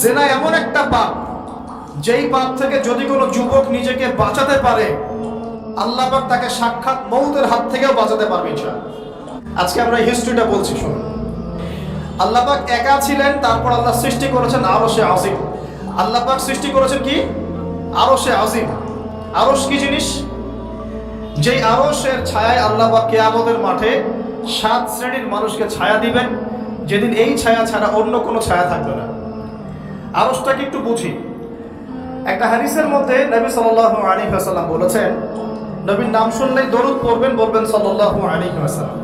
জিনা এমন একটা পাপ, যেই পাপ থেকে যদি কোনো যুবক নিজেকে বাঁচাতে পারে, আল্লাহ পাক তাকে সাক্ষাৎ মউতের হাত থেকেও বাঁচাতে পারবে ইনশাআল্লাহ। আজকে আমরা হিস্ট্রিটা বলছি, শুনুন। আল্লাহ পাক একা ছিলেন, তারপর আল্লাহ সৃষ্টি করেছেন আরশে আজিম। আল্লাহ পাক সৃষ্টি করেছেন কি? আরশে আজিম। আরশ কি জিনিস? যেই আরশের ছায়ায় আল্লাহ পাক কিয়ামতের মাঠে 7 শ্রেণীর মানুষকে ছায়া দিবেন, যেদিন এই ছায়া ছাড়া অন্য কোনো ছায়া থাকবে না। আরশটাকে একটু বুঝি। একটা হাদিসের মধ্যে নবী সাল্লাল্লাহু আলাইহি ওয়াসাল্লাম বলেছেন, নবীর নাম শুনলেই দরুদ পড়বেন, বলবেন সাল্লাল্লাহু আলাইহি ওয়াসাল্লাম।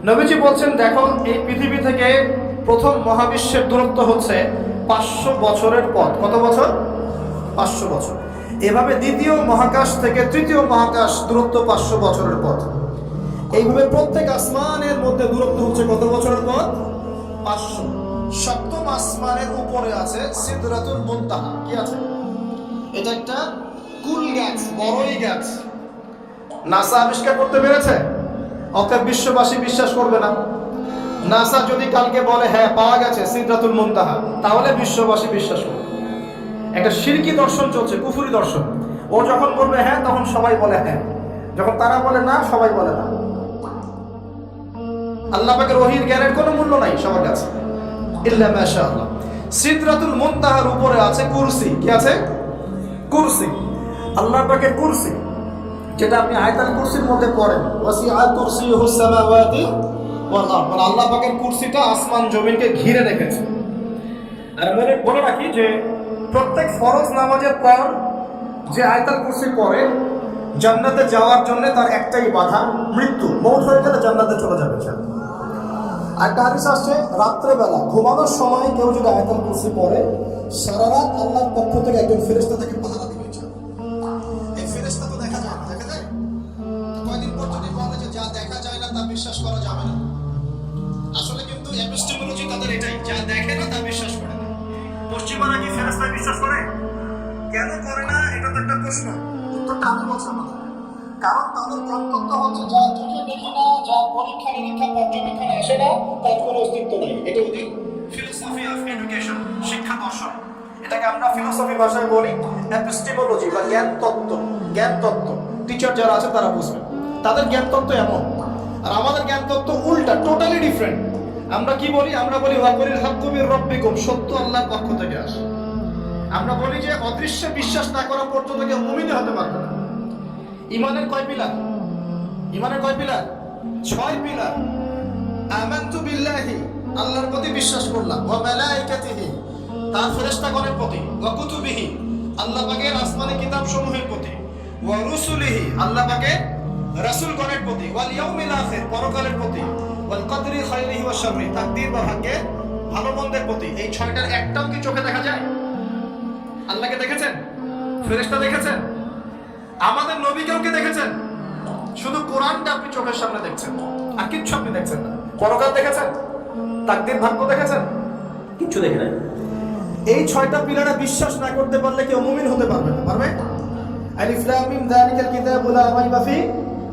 নবীজি বলছেন, দেখো এই পৃথিবী থেকে প্রথম মহাবিশ্বের দূরত্ব হচ্ছে 500 বছরের পথ। কত বছর? 500 বছর। এভাবে দ্বিতীয় মহাকাশ থেকে তৃতীয় মহাকাশ দূরত্ব 500 বছরের পথ। এইভাবে প্রত্যেক আসমানের মধ্যে দূরত্ব হচ্ছে কত বছরের পথ? 500। সপ্তম আসমানের উপরে আছে সিদরাতুল মুনতাহা। কি আছে? এটা একটা কুল গাছ, বড়ই গাছ। নাসা আবিষ্কার করতে পেরেছে, অতএব বিশ্ববাসী বিশ্বাস করবে না। নাসা যদি কালকে বলে হ্যাঁ পাওয়া গেছে সিদরাতুল মুনতাহা, তাহলে বিশ্ববাসী বিশ্বাস করবে। একটা শিরকি দর্শন চলছে, কুফরি দর্শন। ও যখন বলবে হ্যাঁ, তখন সবাই বলে হ্যাঁ, যখন তারা বলে না, সবাই বলে না। আল্লাহ পাকের ওহীর জ্ঞানের কোনো মূল্য নাই সবার কাছে, ইল্লা মাশাআল্লাহ। সিদরাতুল মুনতাহার উপরে আছে কুরসি। কি আছে? কুরসি। আল্লাহ পাকের কুরসি, যেটা আপনি আয়াতুল কুরসির মধ্যে পড়েন, ওয়াসিআ কুরসিয়ুহুস সামাওয়াতি ওয়াল আরদ, মানে আল্লাহ পাকের কুরসিটা আসমান জমিনকে ঘিরে রেখেছে। আর বলে রাখি যে প্রত্যেক ফরজ নামাজের পর যে আয়াতুল কুরসি পড়ে, জান্নাতে যাওয়ার জন্য তার একটাই বাধা, মৃত্যু। মওত হয়ে গেলে জান্নাতে চলে যাবে। একটা হাদিস আসছে, রাত্রেবেলা ঘুমানোর সময় কেউ যদি আয়াতুল কুরসি পড়ে, সারা রাত আল্লাহর পক্ষ থেকে একজন ফেরেশতা তাকে পাহারা দিবে। এই ফেরেশতা তো দেখা যায় না, দেখা যায়? কয়দিন পর যদি বলে যে যা দেখা যায় না তা বিশ্বাস করা যাবে না, আসলে কিন্তু এপিস্টেমোলজি তাদের এটাই, যা দেখে না তা বিশ্বাস করে না। পশ্চিমারা কি ফেরেশতা বিশ্বাস করে? কেন করে না? এটা তো একটা প্রশ্ন। উত্তরটা আমি বলছি আপনাদের। কারণ তাদের গন্তব্য হচ্ছে যা চোখে দেখি না, যা পরীক্ষা নিরীক্ষা পর্যবেক্ষণে আসে না, তার কোনো অস্তিত্ব নাই। এটা ওদের ফিলোসফি অফ এডুকেশন, শিক্ষা দর্শন। এটাকে আমরা ফিলোসফি ভাষায় বলি এপিস্টেমোলজি বা জ্ঞান তত্ত্ব। জ্ঞান তত্ত্ব টিচার যারা আছে তারা বুঝবেন, তাদের জ্ঞান তত্ত্ব এমন। আর আমাদের জ্ঞান তত্ত্ব উল্টা, টোটালি ডিফারেন্ট। আমরা কি বলি? আমরা বলি ওয়াকুলিল হাক্কু মির রাব্বিকুম, সত্য আল্লাহর পক্ষ থেকে আসে। আমরা বলি যে অদৃশ্য বিশ্বাস না করা পর্যন্ত কেউ মুমিন হতে পারবে না। ইমানের কয় পিলার? ইমানের কয় পিলার? 6 পিলার। আমানতু বিল্লাহি, আল্লাহর প্রতি বিশ্বাস করলাম, ওয়া মালাইকাতিহি, তার ফেরেশতাগণের প্রতি, ওয়া কুতুবিহি, আল্লাহ পাকের আসমানি কিতাব সমূহের প্রতি, ওয়া রুসুলিহি, আল্লাহ পাকের রাসূলগণের প্রতি, ওয়াল ইয়াউমিল আখির, পরকালের প্রতি, ওয়াল কদরি খাইরিহি ওয়া শাররি, তাকদীর বা ভাগ্যে ভালো মন্দের প্রতি। এই 6টার একটাও কি চোখে দেখা যায়? আল্লাহকে দেখেছেন? ফেরেশতা দেখেছেন? আমাদের নবীকেও কি দেখেছেন? শুধু কোরআনটা আপনি চোখের সামনে দেখছেন, আর কিচ্ছু আপনি দেখছেন না। পরকাল দেখেছেন? তাকদীর ভাগ্য দেখেছেন? কিচ্ছু দেখে নাই। এই 6টা পিলারে বিশ্বাস না করতে পারলে কেউ মুমিন হতে পারবে না। পারবে? আলিফ লাম মিম যালিকাল কিতাবু লা রাইবা ফিহি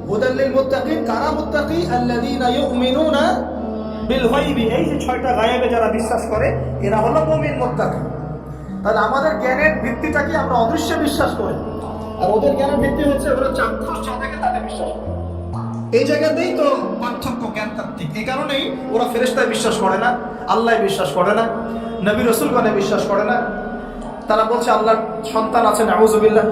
হুদাল লিল মুত্তাকিন। কারা মুত্তাকি? আল্লাযীনা ইউমিনুনা বিল গায়বি। এই যে 6টা গায়েবে যারা বিশ্বাস করে, এরা হলো মুমিন, মুত্তাকি। তাহলে আমাদের জ্ঞানের ভিত্তিটা কি? আমরা অদৃশ্য বিশ্বাস করি, আর ওদের জ্ঞানের ভিত্তি হচ্ছে ওরা চাক্ষুষ যা দেখে তাতে বিশ্বাস করে। এই জায়গাতেই তো পার্থক্য জ্ঞানতাত্ত্বিক। এই কারণেই ওরা ফেরেশতায় বিশ্বাস করে না, আল্লাহয় বিশ্বাস করে না, নবী রাসূলগণে বিশ্বাস করে না। তারা বলছে আল্লাহর সন্তান আছে, নাউযুবিল্লাহ।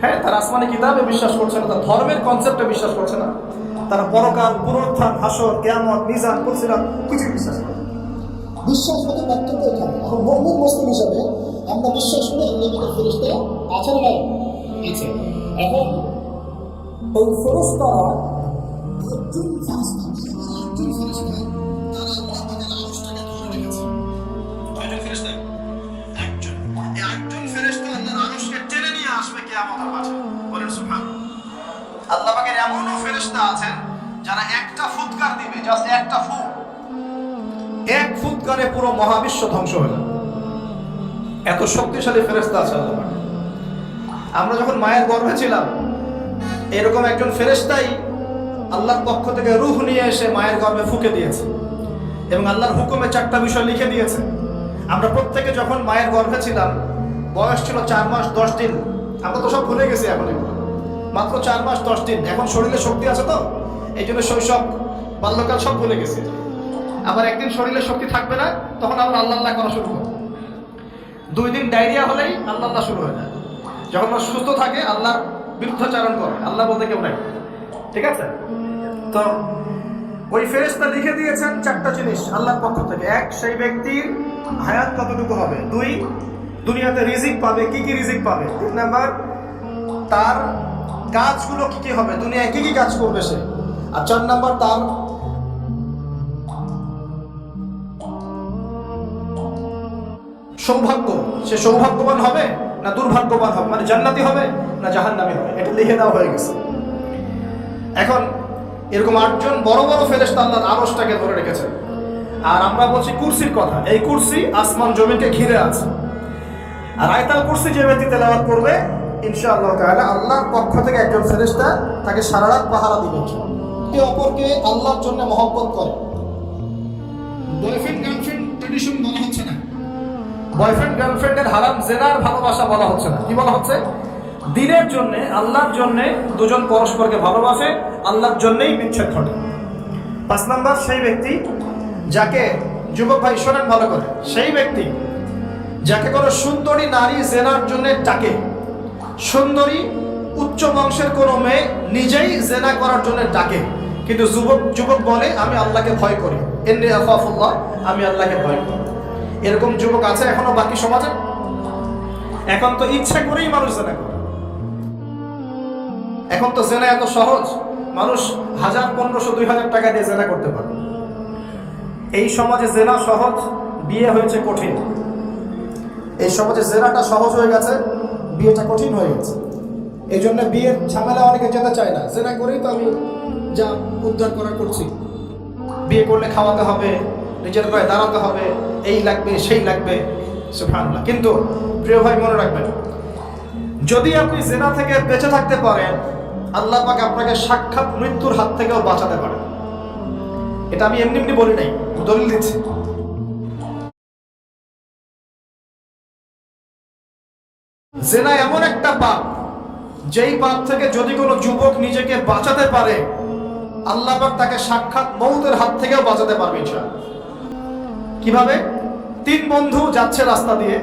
হ্যাঁ, তারা আসমানি কিতাবে বিশ্বাস করছে না, তারা ধর্মের কনসেপ্টে বিশ্বাস করছে না। তারা পরকাল, পুনরুত্থান, হাসর, কিয়ামত, মিজান, পুলসিরাত কিছু বিশ্বাস করে না। বিশ্বাস হতে পার্থক্য এখানে। এখন মুমিন মুসলিম হিসাবে আমরা বিশ্বাস করি আল্লাহর ফেরেশতা আছে না নাই? আছে। এখন ওই ফেরেশতারা একজন ফেরেশতা, তারা আল্লাহ পাকের আরশটাকে ধরে রেখেছে। কয়জন ফেরেশতা? একজন। এই একজন ফেরেশতা আল্লাহর আরশকে টেনে নিয়ে আসবে কিয়ামতের মাঠে। বলেন সুবহানাল্লাহ। আল্লাহ পাকের এমনও ফেরেশতা আছেন যারা একটা ফুৎকার দিবে, জাস্ট একটা ফুৎ, এক ফুৎকারে পুরো মহাবিশ্ব ধ্বংস হয়ে যাবে। এত শক্তিশালী ফেরেশতা আছে আল্লাহ পাক। আমরা যখন মায়ের গর্ভে ছিলাম, এরকম একজন ফেরেশতাই আল্লাহর পক্ষ থেকে রূহ নিয়ে এসে মায়ের গর্ভে ফুঁকে দিয়েছে, এবং আল্লাহর হুকুমে 4টা বিষয় লিখে দিয়েছে। আমরা প্রত্যেকে যখন মায়ের গর্ভে ছিলাম, বয়স ছিল 4 মাস 10 দিন, আমরা তো সব ভুলে গেছি এখন এগুলো, মাত্র 4 মাস 10 দিন। এখন শরীরে শক্তি আছে তো, এই জন্য শৈশব বাল্যকাল সব ভুলে গেছি। আবার একদিন শরীরে শক্তি থাকবে না, তখন আবার আল্লাহ আল্লাহ করা শুরু করবে। 2 দিন ডায়রিয়া হলেই আল্লাহ আল্লাহ শুরু হয়ে যায়। যখন সুস্থ থাকে আল্লাহর বিরুদ্ধাচারণ করে, আল্লাহ বলতে কেউ নাই। ঠিক আছে? তো ওই ফেরেশতা লিখে দিয়েছেন 4টা জিনিস আল্লাহর পক্ষ থেকে। 1, সেই ব্যক্তির হায়াত কতটুকু হবে। 2, দুনিয়াতে রিজিক পাবে, কি কি রিজিক পাবে। 3 নাম্বার, তার কাজগুলো কি কি হবে, দুনিয়ায় কি কি কাজ করবে সে। আর 4 নাম্বার, তার সৌভাগ্য, সে সৌভাগ্যবান হবে না দুর্ভাগ্যবান হবে, মানে জান্নাতি হবে না জাহান্নামী হবে। এটা লিখে দেওয়া হয়ে গেছে। এখন এরকম 8 জন বড় বড় ফেরেশতা আল্লাহর আরশটাকে ধরে রেখেছে। আর আমরা বলছি কুরসির কথা। এই কুরসি আসমান জমিনকে ঘিরে আছে। আর আয়াতুল কুরসি যে ব্যক্তি তেলাওয়াত করবে, ইনশাআল্লাহ তাআলা আল্লাহর পক্ষ থেকে একজন ফেরেশতা তাকে সারা রাত পাহারা দিবে। একে অপরকে আল্লাহর জন্য মহব্বত করে। বয়ফ্রেন্ড গার্লফ্রেন্ড ট্র্যাডিশন বলা হচ্ছে না, বয়ফ্রেন্ড গার্লফ্রেন্ডের হারাম জেনার ভালোবাসা বলা হচ্ছে না। কি বলা হচ্ছে? দিনের জন্য, আল্লাহর জন্য দুজন পরস্পরকে ভালোবাসে, আল্লাহর জন্যই বিচ্ছেদ ঘটে। 5 নাম্বার, সেই ব্যক্তি যাকে, যুবক ভাই শোনেন ভালো করে, সেই ব্যক্তি যাকে কোনো সুন্দরী নারী জেনার জন্য ডাকে। সুন্দরী উচ্চ বংশের কোনো মেয়ে নিজেই জেনা করার জন্য ডাকে, কিন্তু যুবক বলে আমি আল্লাহকে ভয় করি, ইন্নী আখাফুল্লাহ, আমি আল্লাহকে ভয় করি। এরকম যুবক আছে এখনো বাকি সমাজে? এখন তো ইচ্ছা করেই মানুষ জেনা করে। এখন তো জেনা এত সহজ, মানুষ 1000, 1500, 2000 টাকা দিয়ে জেনা করতে পারে। এই সমাজে জেনা সহজ, বিয়ে হয়েছে কঠিন। এই সমাজে জেনাটা সহজ হয়ে গেছে, বিয়েটা কঠিন হয়ে গেছে। এই জন্য বিয়ের ঝামেলা অনেকে যেতে চায় না। জেনা করেই তো আমি যা উদ্ধার করার করছি। বিয়ে করলে খাওয়াতে হবে, নিজের পায়ে দাঁড়াতে হবে, এই লাগবে সেই লাগবে, সুবহানাল্লাহ। কিন্তু প্রিয় ভাই মনে রাখবেন, যদি আপনি জেনা থেকে বেঁচে থাকতে পারেন, আল্লাহ পাক আপনাকে সাক্ষাৎ মৃত্যুর হাত থেকেও বাঁচাতে পারেন। এটা আমি এমনি এমনি বলি নাই, দলিল দিচ্ছি। জেনা এমন একটা পাপ, যেই পাপ থেকে যদি কোনো যুবক নিজেকে বাঁচাতে পারে, আল্লাহ পাক তাকে সাক্ষাৎ মৌতের হাত থেকেও বাঁচাতে পারবে ইনশাআল্লাহ। কিভাবে? 3 বন্ধু যাচ্ছে রাস্তা দিয়ে,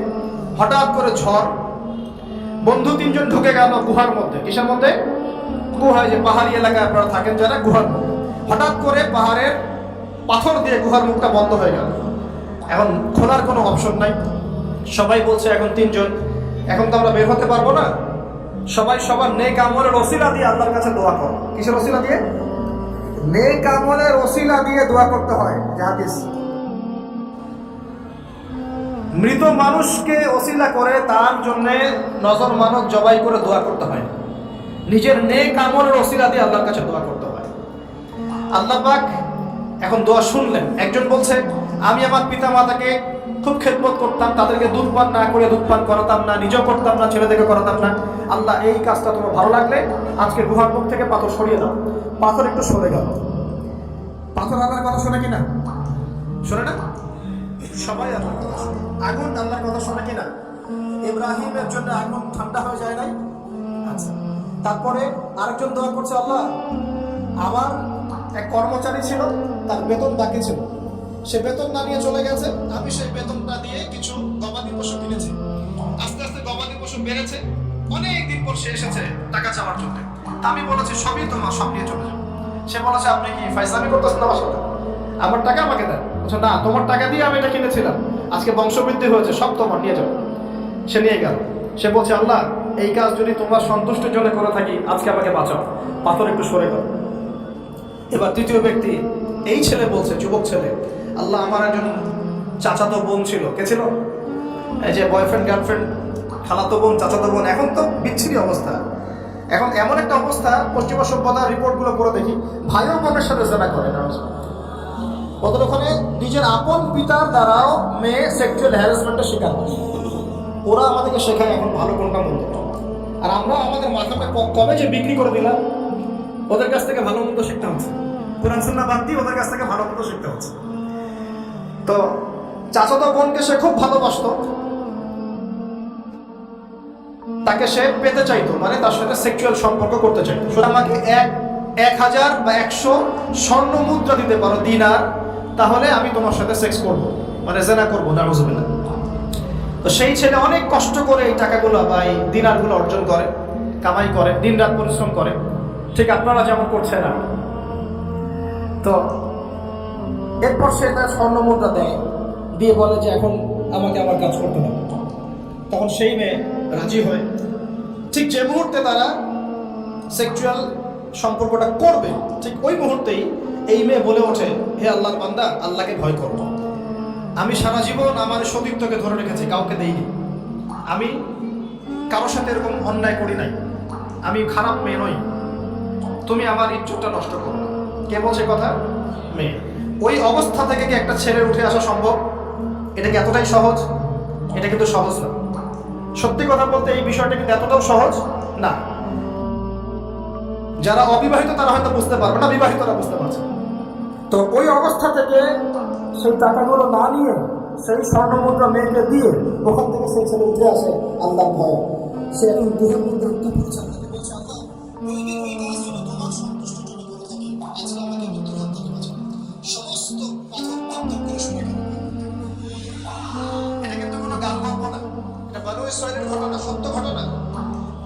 হঠাৎ করে ঝড়, বন্ধু 3 জন ঢুকে গেল গুহার মধ্যে। কিসের মধ্যে? গুহায়, যে পাহাড়ি এলাকায় আপনারা থাকেন যারা, গুহার মধ্যে। হঠাৎ করে পাহাড়ের পাথর দিয়ে গুহার মুখটা বন্ধ হয়ে গেল। এখন খোলার কোনো অপশন নাই। সবাই বলছে এখন 3 জন, এখন তো আমরা বের হতে পারবো না। সবাই সবার নেক আমলের ওসিলা দিয়ে আল্লাহর কাছে দোয়া করো। কিসের ওসিলা দিয়ে? নেক আমলের ওসিলা দিয়ে দোয়া করতে হয়। হাদিস, মৃত মানুষকে ওসিলা করে তার জন্য নজর মানত জবাই করে দোয়া করতে হয়। নিজের নেক আমলের ওসিলা দিয়ে আল্লাহর কাছে দোয়া করতে হয়। আল্লাহ পাক এখন দোয়া শুনলেন। একজন বলছে আমি আমার পিতা মাতাকে খুব খেদমত করতাম, তাদেরকে দুধ পান না করে দুধ পান করাতাম না, নিজেও করতাম না, ছেলেদেরকে করাতাম না। আল্লাহ, এই কাজটা তোমার ভালো লাগলে আজকে গুহার মুখ থেকে পাথর সরিয়ে দাও। পাথর একটু সরে গেল। পাথর আল্লাহর কথা শোনে কিনা? শোনে না? সবাই আল্লাহর কথা শোনে। আগুন আল্লাহর কথা শোনে কিনা? ইব্রাহিমের জন্য আগুন ঠান্ডা হয়ে যায় নাই? আচ্ছা, তারপরে আরেকজন দোয়া করছে, আল্লাহ, আমার এক কর্মচারী ছিল, তার বেতন বাকি ছিল, সে বেতন না নিয়ে চলে গেছে, আমি সেই বেতনটা দিয়ে কিছু গবাদি পশু কিনেছি। আস্তে আস্তে গবাদি পশু বেড়েছে, অনেক দিন পর সে এসেছে টাকা চাওয়ার জন্য। আমি বলেছি সবই তোমার, সব নিয়ে চলে যাও। সে বলেছে আপনি কি ফাইজলামি করতেছেন আমার সাথে? আমার টাকা আমাকে দেন। বলছে না, তোমার টাকা দিয়ে আমি এটা কিনেছিলাম, আজকে বংশবৃদ্ধি হয়েছে, সব তোমার, নিয়ে যাও। সে নিয়ে গেল। সে বলছে আল্লাহ, এই কাজ যদি তোমার সন্তুষ্টির জন্য করে থাকি, আজকে আমাকে বাঁচাও, পাথর একটু সরে গেল। এবার তৃতীয় ব্যক্তি, এই ছেলে বলছে, যুবক ছেলে, আল্লাহ, আমার একজন চাচাতো বোন ছিল। কে ছিল? এই যে বয়ফ্রেন্ড গার্লফ্রেন্ড, খালাতো বোন, চাচাতো বোন, এখন তো বিচ্ছিরি অবস্থা। এখন এমন একটা অবস্থা, পশ্চিমা সভ্যতার রিপোর্টগুলো করে দেখি, ভাইও বোনের সাথে জেনা করে। ওদের ওখানে নিজের আপন পিতার দ্বারাও মেয়ে সেক্সুয়াল হ্যারাসমেন্টের শিকার হয়। ওরা আমাদেরকে শেখায় এখন ভালো কোনটা মন্দ, আর আমরা আমাদের মাথাটা কবে যে বিক্রি করে দিলাম। ওদের কাছ থেকে ভালো মন্দ শিখতে হচ্ছে, কোরআন সুন্নাহ বাদ দিয়ে ওদের কাছ থেকে ভালো মন্দ শিখতে হচ্ছে। তো চাচাতো বোনকে সে খুব ভালোবাসতো, তাকে সে পেতে চাইতো, মানে তার সাথে সেক্সুয়াল সম্পর্ক করতে চাইতো। আমাকে 1000 বা 100 স্বর্ণ মুদ্রা দিতে পারো, দিনার, তাহলে আমি তোমার সাথে সেক্স করব, মানে জেনা করবো, নাউজুবিল্লাহ। তো সেই ছেলে অনেক কষ্ট করে এই টাকাগুলো বা এই দিনারগুলো অর্জন করে, কামাই করে, দিনরাত পরিশ্রম করে, ঠিক আপনারা যেমন করছেন না। তো এরপর সে তার স্বর্ণ মুদ্রা দেয়, দিয়ে বলে যে এখন আমাকে আমার কাজ করতে হবে। তখন সেই মেয়ে রাজি হয়। ঠিক যে মুহূর্তে তারা সেক্সুয়াল সম্পর্কটা করবে, ঠিক ওই মুহূর্তেই এই মেয়ে বলে ওঠে, হে আল্লাহর বান্দা, আল্লাহকে ভয় করো। আমি সারা জীবন আমার সতীত্বকে ধরে রেখেছি, কাউকে দেইনি, আমি কারোর সাথে এরকম অন্যায় করি নাই, আমি খারাপ মেয়ে নই, তুমি আমার ইজ্জতটা নষ্ট করো না। কে বলছে কথা? মেয়ে। ওই অবস্থা থেকে কি একটা ছেলের উঠে আসা সম্ভব? এটা কি এতটাই সহজ? এটা কিন্তু সহজ না। সত্যি কথা বলতে এই বিষয়টা কিন্তু এতটাও সহজ না। যারা অবিবাহিত তারা হয়তো বুঝতে পারবে না, বিবাহিতরা বুঝতে পারছে। তো ওই অবস্থা থেকে সেই টাকাগুলো না নিয়ে সেই স্বর্ণ মুদ্রা মেয়েকে দিয়ে ওখান থেকে সেই ছেলে উঠে আসে আল্লাহ ভয়। সে এখন দুজন মধ্যে উত্তর করেছে, আল্লাহকে বলছে, আল্লাহ ওই কাজ যেন তোমার সন্তুষ্টির জন্য করে থাকি, আজকে আমাকে মৃত্যুর হাত থেকে বাঁচাও, সমস্ত পাথর পাথর করে শুনে গেল। এটা কিন্তু কোনো গাল গল্প না, এটা বনু ইসরাইলের ঘটনা, সত্য ঘটনা।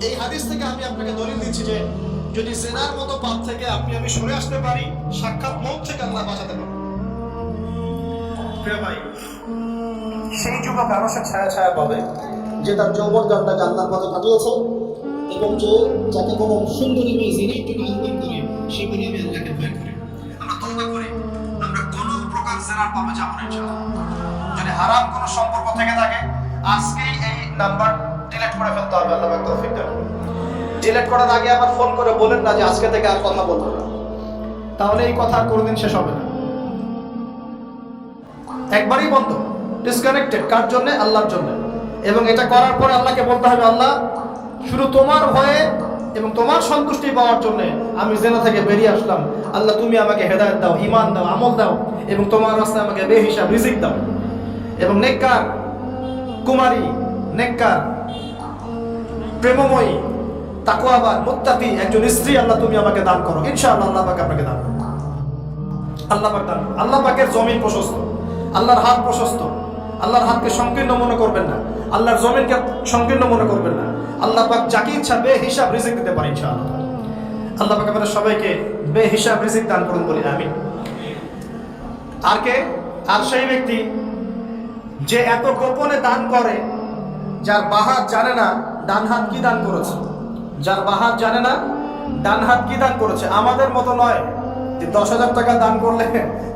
এই হাদিস থেকে আমি আপনাকে দলিল দিচ্ছি যে যদি জেনার মতো পাপ থেকে আমি সরে আসতে পারি, সাক্ষাৎ মৌত থেকে আল্লাহ বাঁচাতে পারে। প্রিয় ভাই, সেই যুবক আরো সে ছায়া ছায়া পাবে যে তার যৌবন কালটাকে আল্লাহর পথে কাটিয়েছে, এবং যে যাকে কোনো সুন্দরী মেয়ে জিনের জন্য আহ্বান করে, সেই বলে আমি আল্লাহকে ভয় করি। আমরা তওবা করি, আমরা কোনো প্রকার জেনার পাবে যাব না ইনশাআল্লাহ। যদি হারাম কোনো সম্পর্ক থেকে থাকে, আজকেই এই নাম্বার ডিলিট করে ফেলতে হবে। আল্লাহ পাক তৌফিক দান। ডিলিট করার আগে আবার ফোন করে বলেন না যে আজকে থেকে আর কথা বলবো না, তাহলে এই কথা আর কোনোদিন শেষ হবে না। একবারই বন্ধ, ডিসকানেক্টেড। কার জন্য? আল্লাহর জন্য। এবং এটা করার পরে আল্লাহকে বলতে হবে, আল্লাহ শুধু তোমার ভয়ে এবং তোমার সন্তুষ্টি পাওয়ার জন্য আমি জেনা থেকে বেরিয়ে আসলাম। আল্লাহ তুমি আমাকে হেদায়েত দাও, ঈমান দাও, আমল দাও, এবং তোমার রাস্তায় আমাকে বেহিসাব রিজিক দাও, এবং নেককার কুমারী, নেককার প্রেমময়ী, তাকওয়াবান, মুত্তাকি একজন স্ত্রী আল্লাহ তুমি আমাকে দান করো। ইনশাআল্লাহ আল্লাহ পাক আপনাকে দান করো। আল্লাহ পাক দান। আল্লাহ পাকের জমিন প্রশস্ত, আল্লাহর হাত প্রশস্ত। আল্লাহর হাতকে সংকীর্ণ মনে করবেন না, আল্লাহর জমিনকে সংকীর্ণ মনে করবেন না। আল্লাহ পাক যাকে ইচ্ছা বেহিসাব রিজিক দিতে পারে ইনশাআল্লাহ। আল্লাহ পাক আমাদের সবাইকে বেহিসাব রিজিক দান করুন বলি আমিন। আর কে? আর সেই ব্যক্তি যে এত গোপনে দান করে, যার বাহাত জানে না ডান হাত কি দান করেছে, যার বাহাত জানে না ডান হাত কি দান করেছে। আমাদের মতো নয় যে 10,000 টাকা দান করলে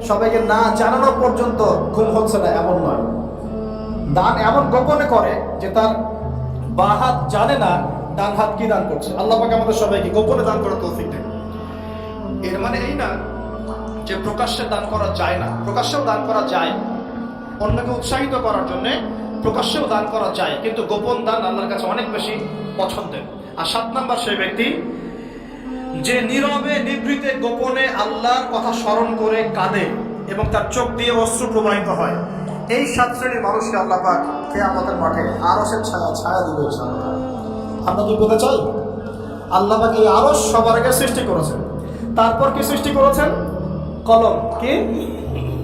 সবাইকে না জানানো পর্যন্ত ঘুম হচ্ছে না, এমন নয়। দান এমন গোপনে করে যে তার বাহাত জানে না ডান হাত কি দান করছে। আল্লাহ পাক আমাদের সবাইকে গোপনে দান করার তৌফিক দেন। এর মানে এই না যে প্রকাশ্যে দান করা যায় না, প্রকাশ্যেও দান করা যায়, অন্যকে উৎসাহিত করার জন্য প্রকাশ্যেও দান করা যায়, কিন্তু গোপন দান আল্লাহর কাছে অনেক বেশি পছন্দের। আর 7 নাম্বার সেই ব্যক্তি যে নীরবে নিভৃতে গোপনে আল্লাহর কথা স্মরণ করে কাঁদে এবং তার চোখ দিয়ে অশ্রু প্রবাহিত হয়। এই 7 শ্রেণীর মানুষকে আল্লাহ পাক কিয়ামতের মাঠে আরশের ছায়া দিবে ইনশাআল্লাহ। আমরা কি পেতে চাই? আল্লাহ পাক এই আরশ সবার আগে সৃষ্টি করেছেন। তারপর কি সৃষ্টি করেছেন? কলম। কি?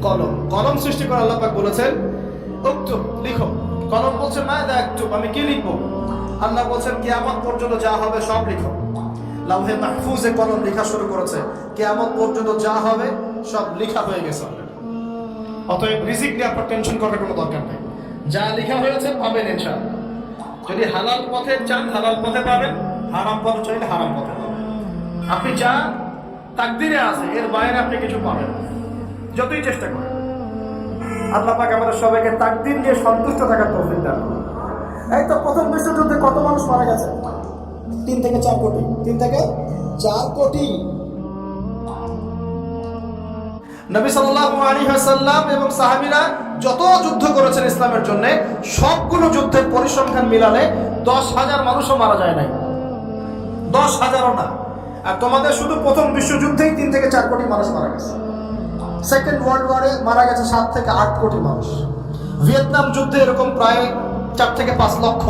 কলম। কলম সৃষ্টি করে আল্লাহ পাক বলেছেন উক্তুব, লিখো। কলম বলছে মাযা আকতুব, আমি কি লিখবো? আল্লাহ বলছেন কিয়ামত পর্যন্ত যা হবে সব লিখো। লাউহে মাহফুজে কলম লেখা শুরু করেছে, কিয়ামত পর্যন্ত যা হবে সব লেখা হয়ে গেছে। অতএব রিজিক নিয়ে আপনার টেনশন করার কোনো দরকার নেই, যা লেখা হয়েছে পাবেন ইনশাআল্লাহ। যদি হালাল পথে চান হালাল পথে পাবেন, হারাম পথে চাইলে হারাম পথে পাবেন। আপনি যা তাকদিরে আছে এর বাইরে আপনি কিছু পাবেন যতই চেষ্টা করেন। আল্লাহ পাক আমাদের সবাইকে তাকদির দিয়ে সন্তুষ্ট থাকার তৌফিক দান করুন। এই তো প্রথম বিশ্বযুদ্ধে কত মানুষ মারা গেছে? 3 থেকে 4 কোটি। 3 থেকে 4 কোটি। নবী সাল্লাল্লাহু আলাইহি ওয়াসাল্লাম এবং সাহাবীরা যত যুদ্ধ করেছেন ইসলামের জন্য, সবগুলো যুদ্ধের পরিসংখ্যান মিলালে 10,000 মানুষও মারা যায় নাই। 10,000ও না। আর তোমাদের শুধু প্রথম বিশ্বযুদ্ধেই 3 থেকে 4 কোটি মানুষ মারা গেছে। সেকেন্ড ওয়ার্ল্ড ওয়ারে মারা গেছে 7 থেকে 8 কোটি মানুষ। ভিয়েতনাম যুদ্ধে এরকম প্রায় 4 থেকে 5 লক্ষ,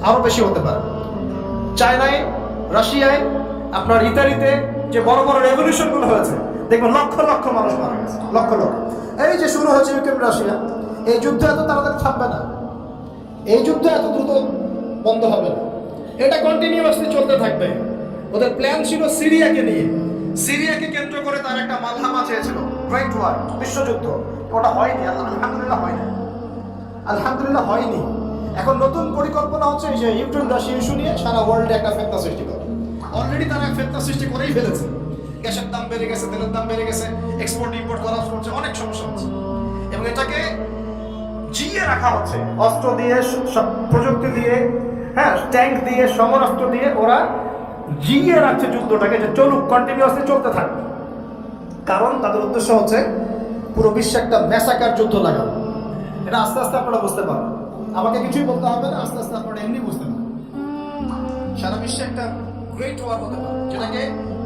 আরো বেশি হতে পারে। চায়নায়, রাশিয়ায়, আপনার ইতালিতে যে বড় বড় রেভলিউশন গুলো হয়েছে, দেখবেন লক্ষ লক্ষ মানুষ মারা গেছে, লক্ষ লক্ষ। এই যে শুরু হয়েছে ইউক্রেন রাশিয়া, এই যুদ্ধ এত তাড়াতাড়ি থামবে না, এই যুদ্ধ এত দ্রুত বন্ধ হবে না, এটা কন্টিনিউয়াসলি চলতে থাকবে। ওদের প্ল্যান ছিল সিরিয়াকে নিয়ে, সিরিয়াকে কেন্দ্র করে তার একটা মালহামা চেয়েছিল, গ্রেট ওয়ার, বিশ্বযুদ্ধ। ওটা হয়নি, আলহামদুলিল্লাহ হয়নি, আলহামদুলিল্লাহ হয়নি। এখন নতুন পরিকল্পনা হচ্ছে যে ইউক্রেন রাশিয়া ইস্যু নিয়ে সারা ওয়ার্ল্ডে একটা ফেতনা সৃষ্টি করে। অলরেডি তারা ফেতনা সৃষ্টি করেই ফেলেছে। গ্যাসের দাম বেড়ে গেছে, তেলের দাম বেড়ে গেছে, এক্সপোর্ট ইম্পোর্ট করা হচ্ছে, অনেক সমস্যা হচ্ছে, এবং এটাকে জিয়ে রাখা হচ্ছে অস্ত্র দিয়ে, প্রযুক্তি দিয়ে, হ্যাঁ, ট্যাঙ্ক দিয়ে, সমরাস্ত্র দিয়ে ওরা জিয়ে রাখছে যুদ্ধটাকে, যে চলুক, কন্টিনিউয়াসলি চলতে থাকবে। কারণ তাদের উদ্দেশ্য হচ্ছে পুরো বিশ্বে একটা ম্যাসাকার যুদ্ধ লাগানো। এটা আস্তে আস্তে আপনারা বুঝতে পারবেন, আমাকে কিছুই বলতে হবে না, আস্তে আস্তে আপনারা এমনি বুঝতে পারবেন। সারা বিশ্বে একটা গ্রেট ওয়ার হতে পারে, যেটাকে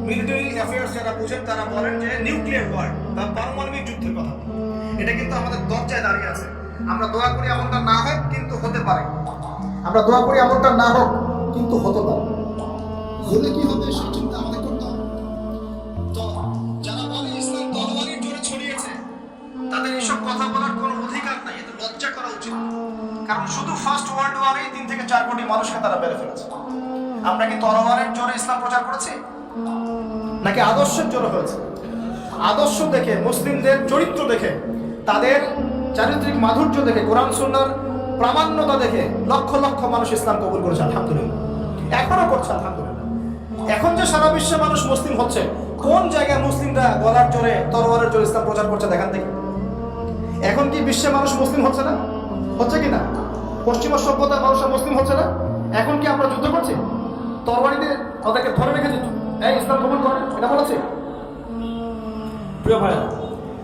মিলিটারি অ্যাফেয়ার্স যারা বুঝেন তারা বলেন যে নিউক্লিয়ার ওয়ার বা পারমাণবিক যুদ্ধের কথা। এটা কিন্তু আমাদের দরজায় দাঁড়িয়ে আছে। আমরা দোয়া করি এমনটা না হোক, কিন্তু হতে পারে। আমরা দোয়া করি এমনটা না হোক, কিন্তু হতে পারে। হলে কি হবে সেই চিন্তা আমাদের করতে হবে। তো যারা বলে ইসলাম তরবারির জোরে ছড়িয়েছে, তাদের এসব কথা বলার কোনো অধিকার নাই, এতে লজ্জা করা উচিত। কারণ শুধু ফার্স্ট ওয়ার্ল্ড ওয়ারেই 3 থেকে 4 কোটি মানুষকে তারা মেরে ফেলেছে। আমরা কি তরবারের জোরে ইসলাম প্রচার করেছি, নাকি আদর্শের জোরে হয়েছে? আদর্শ দেখে, মুসলিমদের চরিত্র দেখে, তাদের চারিত্রিক মাধুর্য দেখে, কোরআন সুন্নাহর প্রামাণ্যতা দেখে লক্ষ লক্ষ মানুষ ইসলাম কবুল করেছে, আলহামদুলিল্লাহ, এখনো করছে, আলহামদুলিল্লাহ। এখন যে সারা বিশ্বে মানুষ মুসলিম হচ্ছে, কোন জায়গায় মুসলিমরা গলার জোরে, তরবারের জোরে ইসলাম প্রচার করছে দেখান দেখি। এখন কি বিশ্বে মানুষ মুসলিম হচ্ছে না? হচ্ছে কি না? পশ্চিমা সভ্যতার মানুষরা মুসলিম হচ্ছে না? এখন কি আমরা যুদ্ধ করছি? তরবারিতে ওদেরকে ধরে রেখেছি, এই ইসলাম কবুল করে, এটা বলেছি? প্রিয় ভাইরা,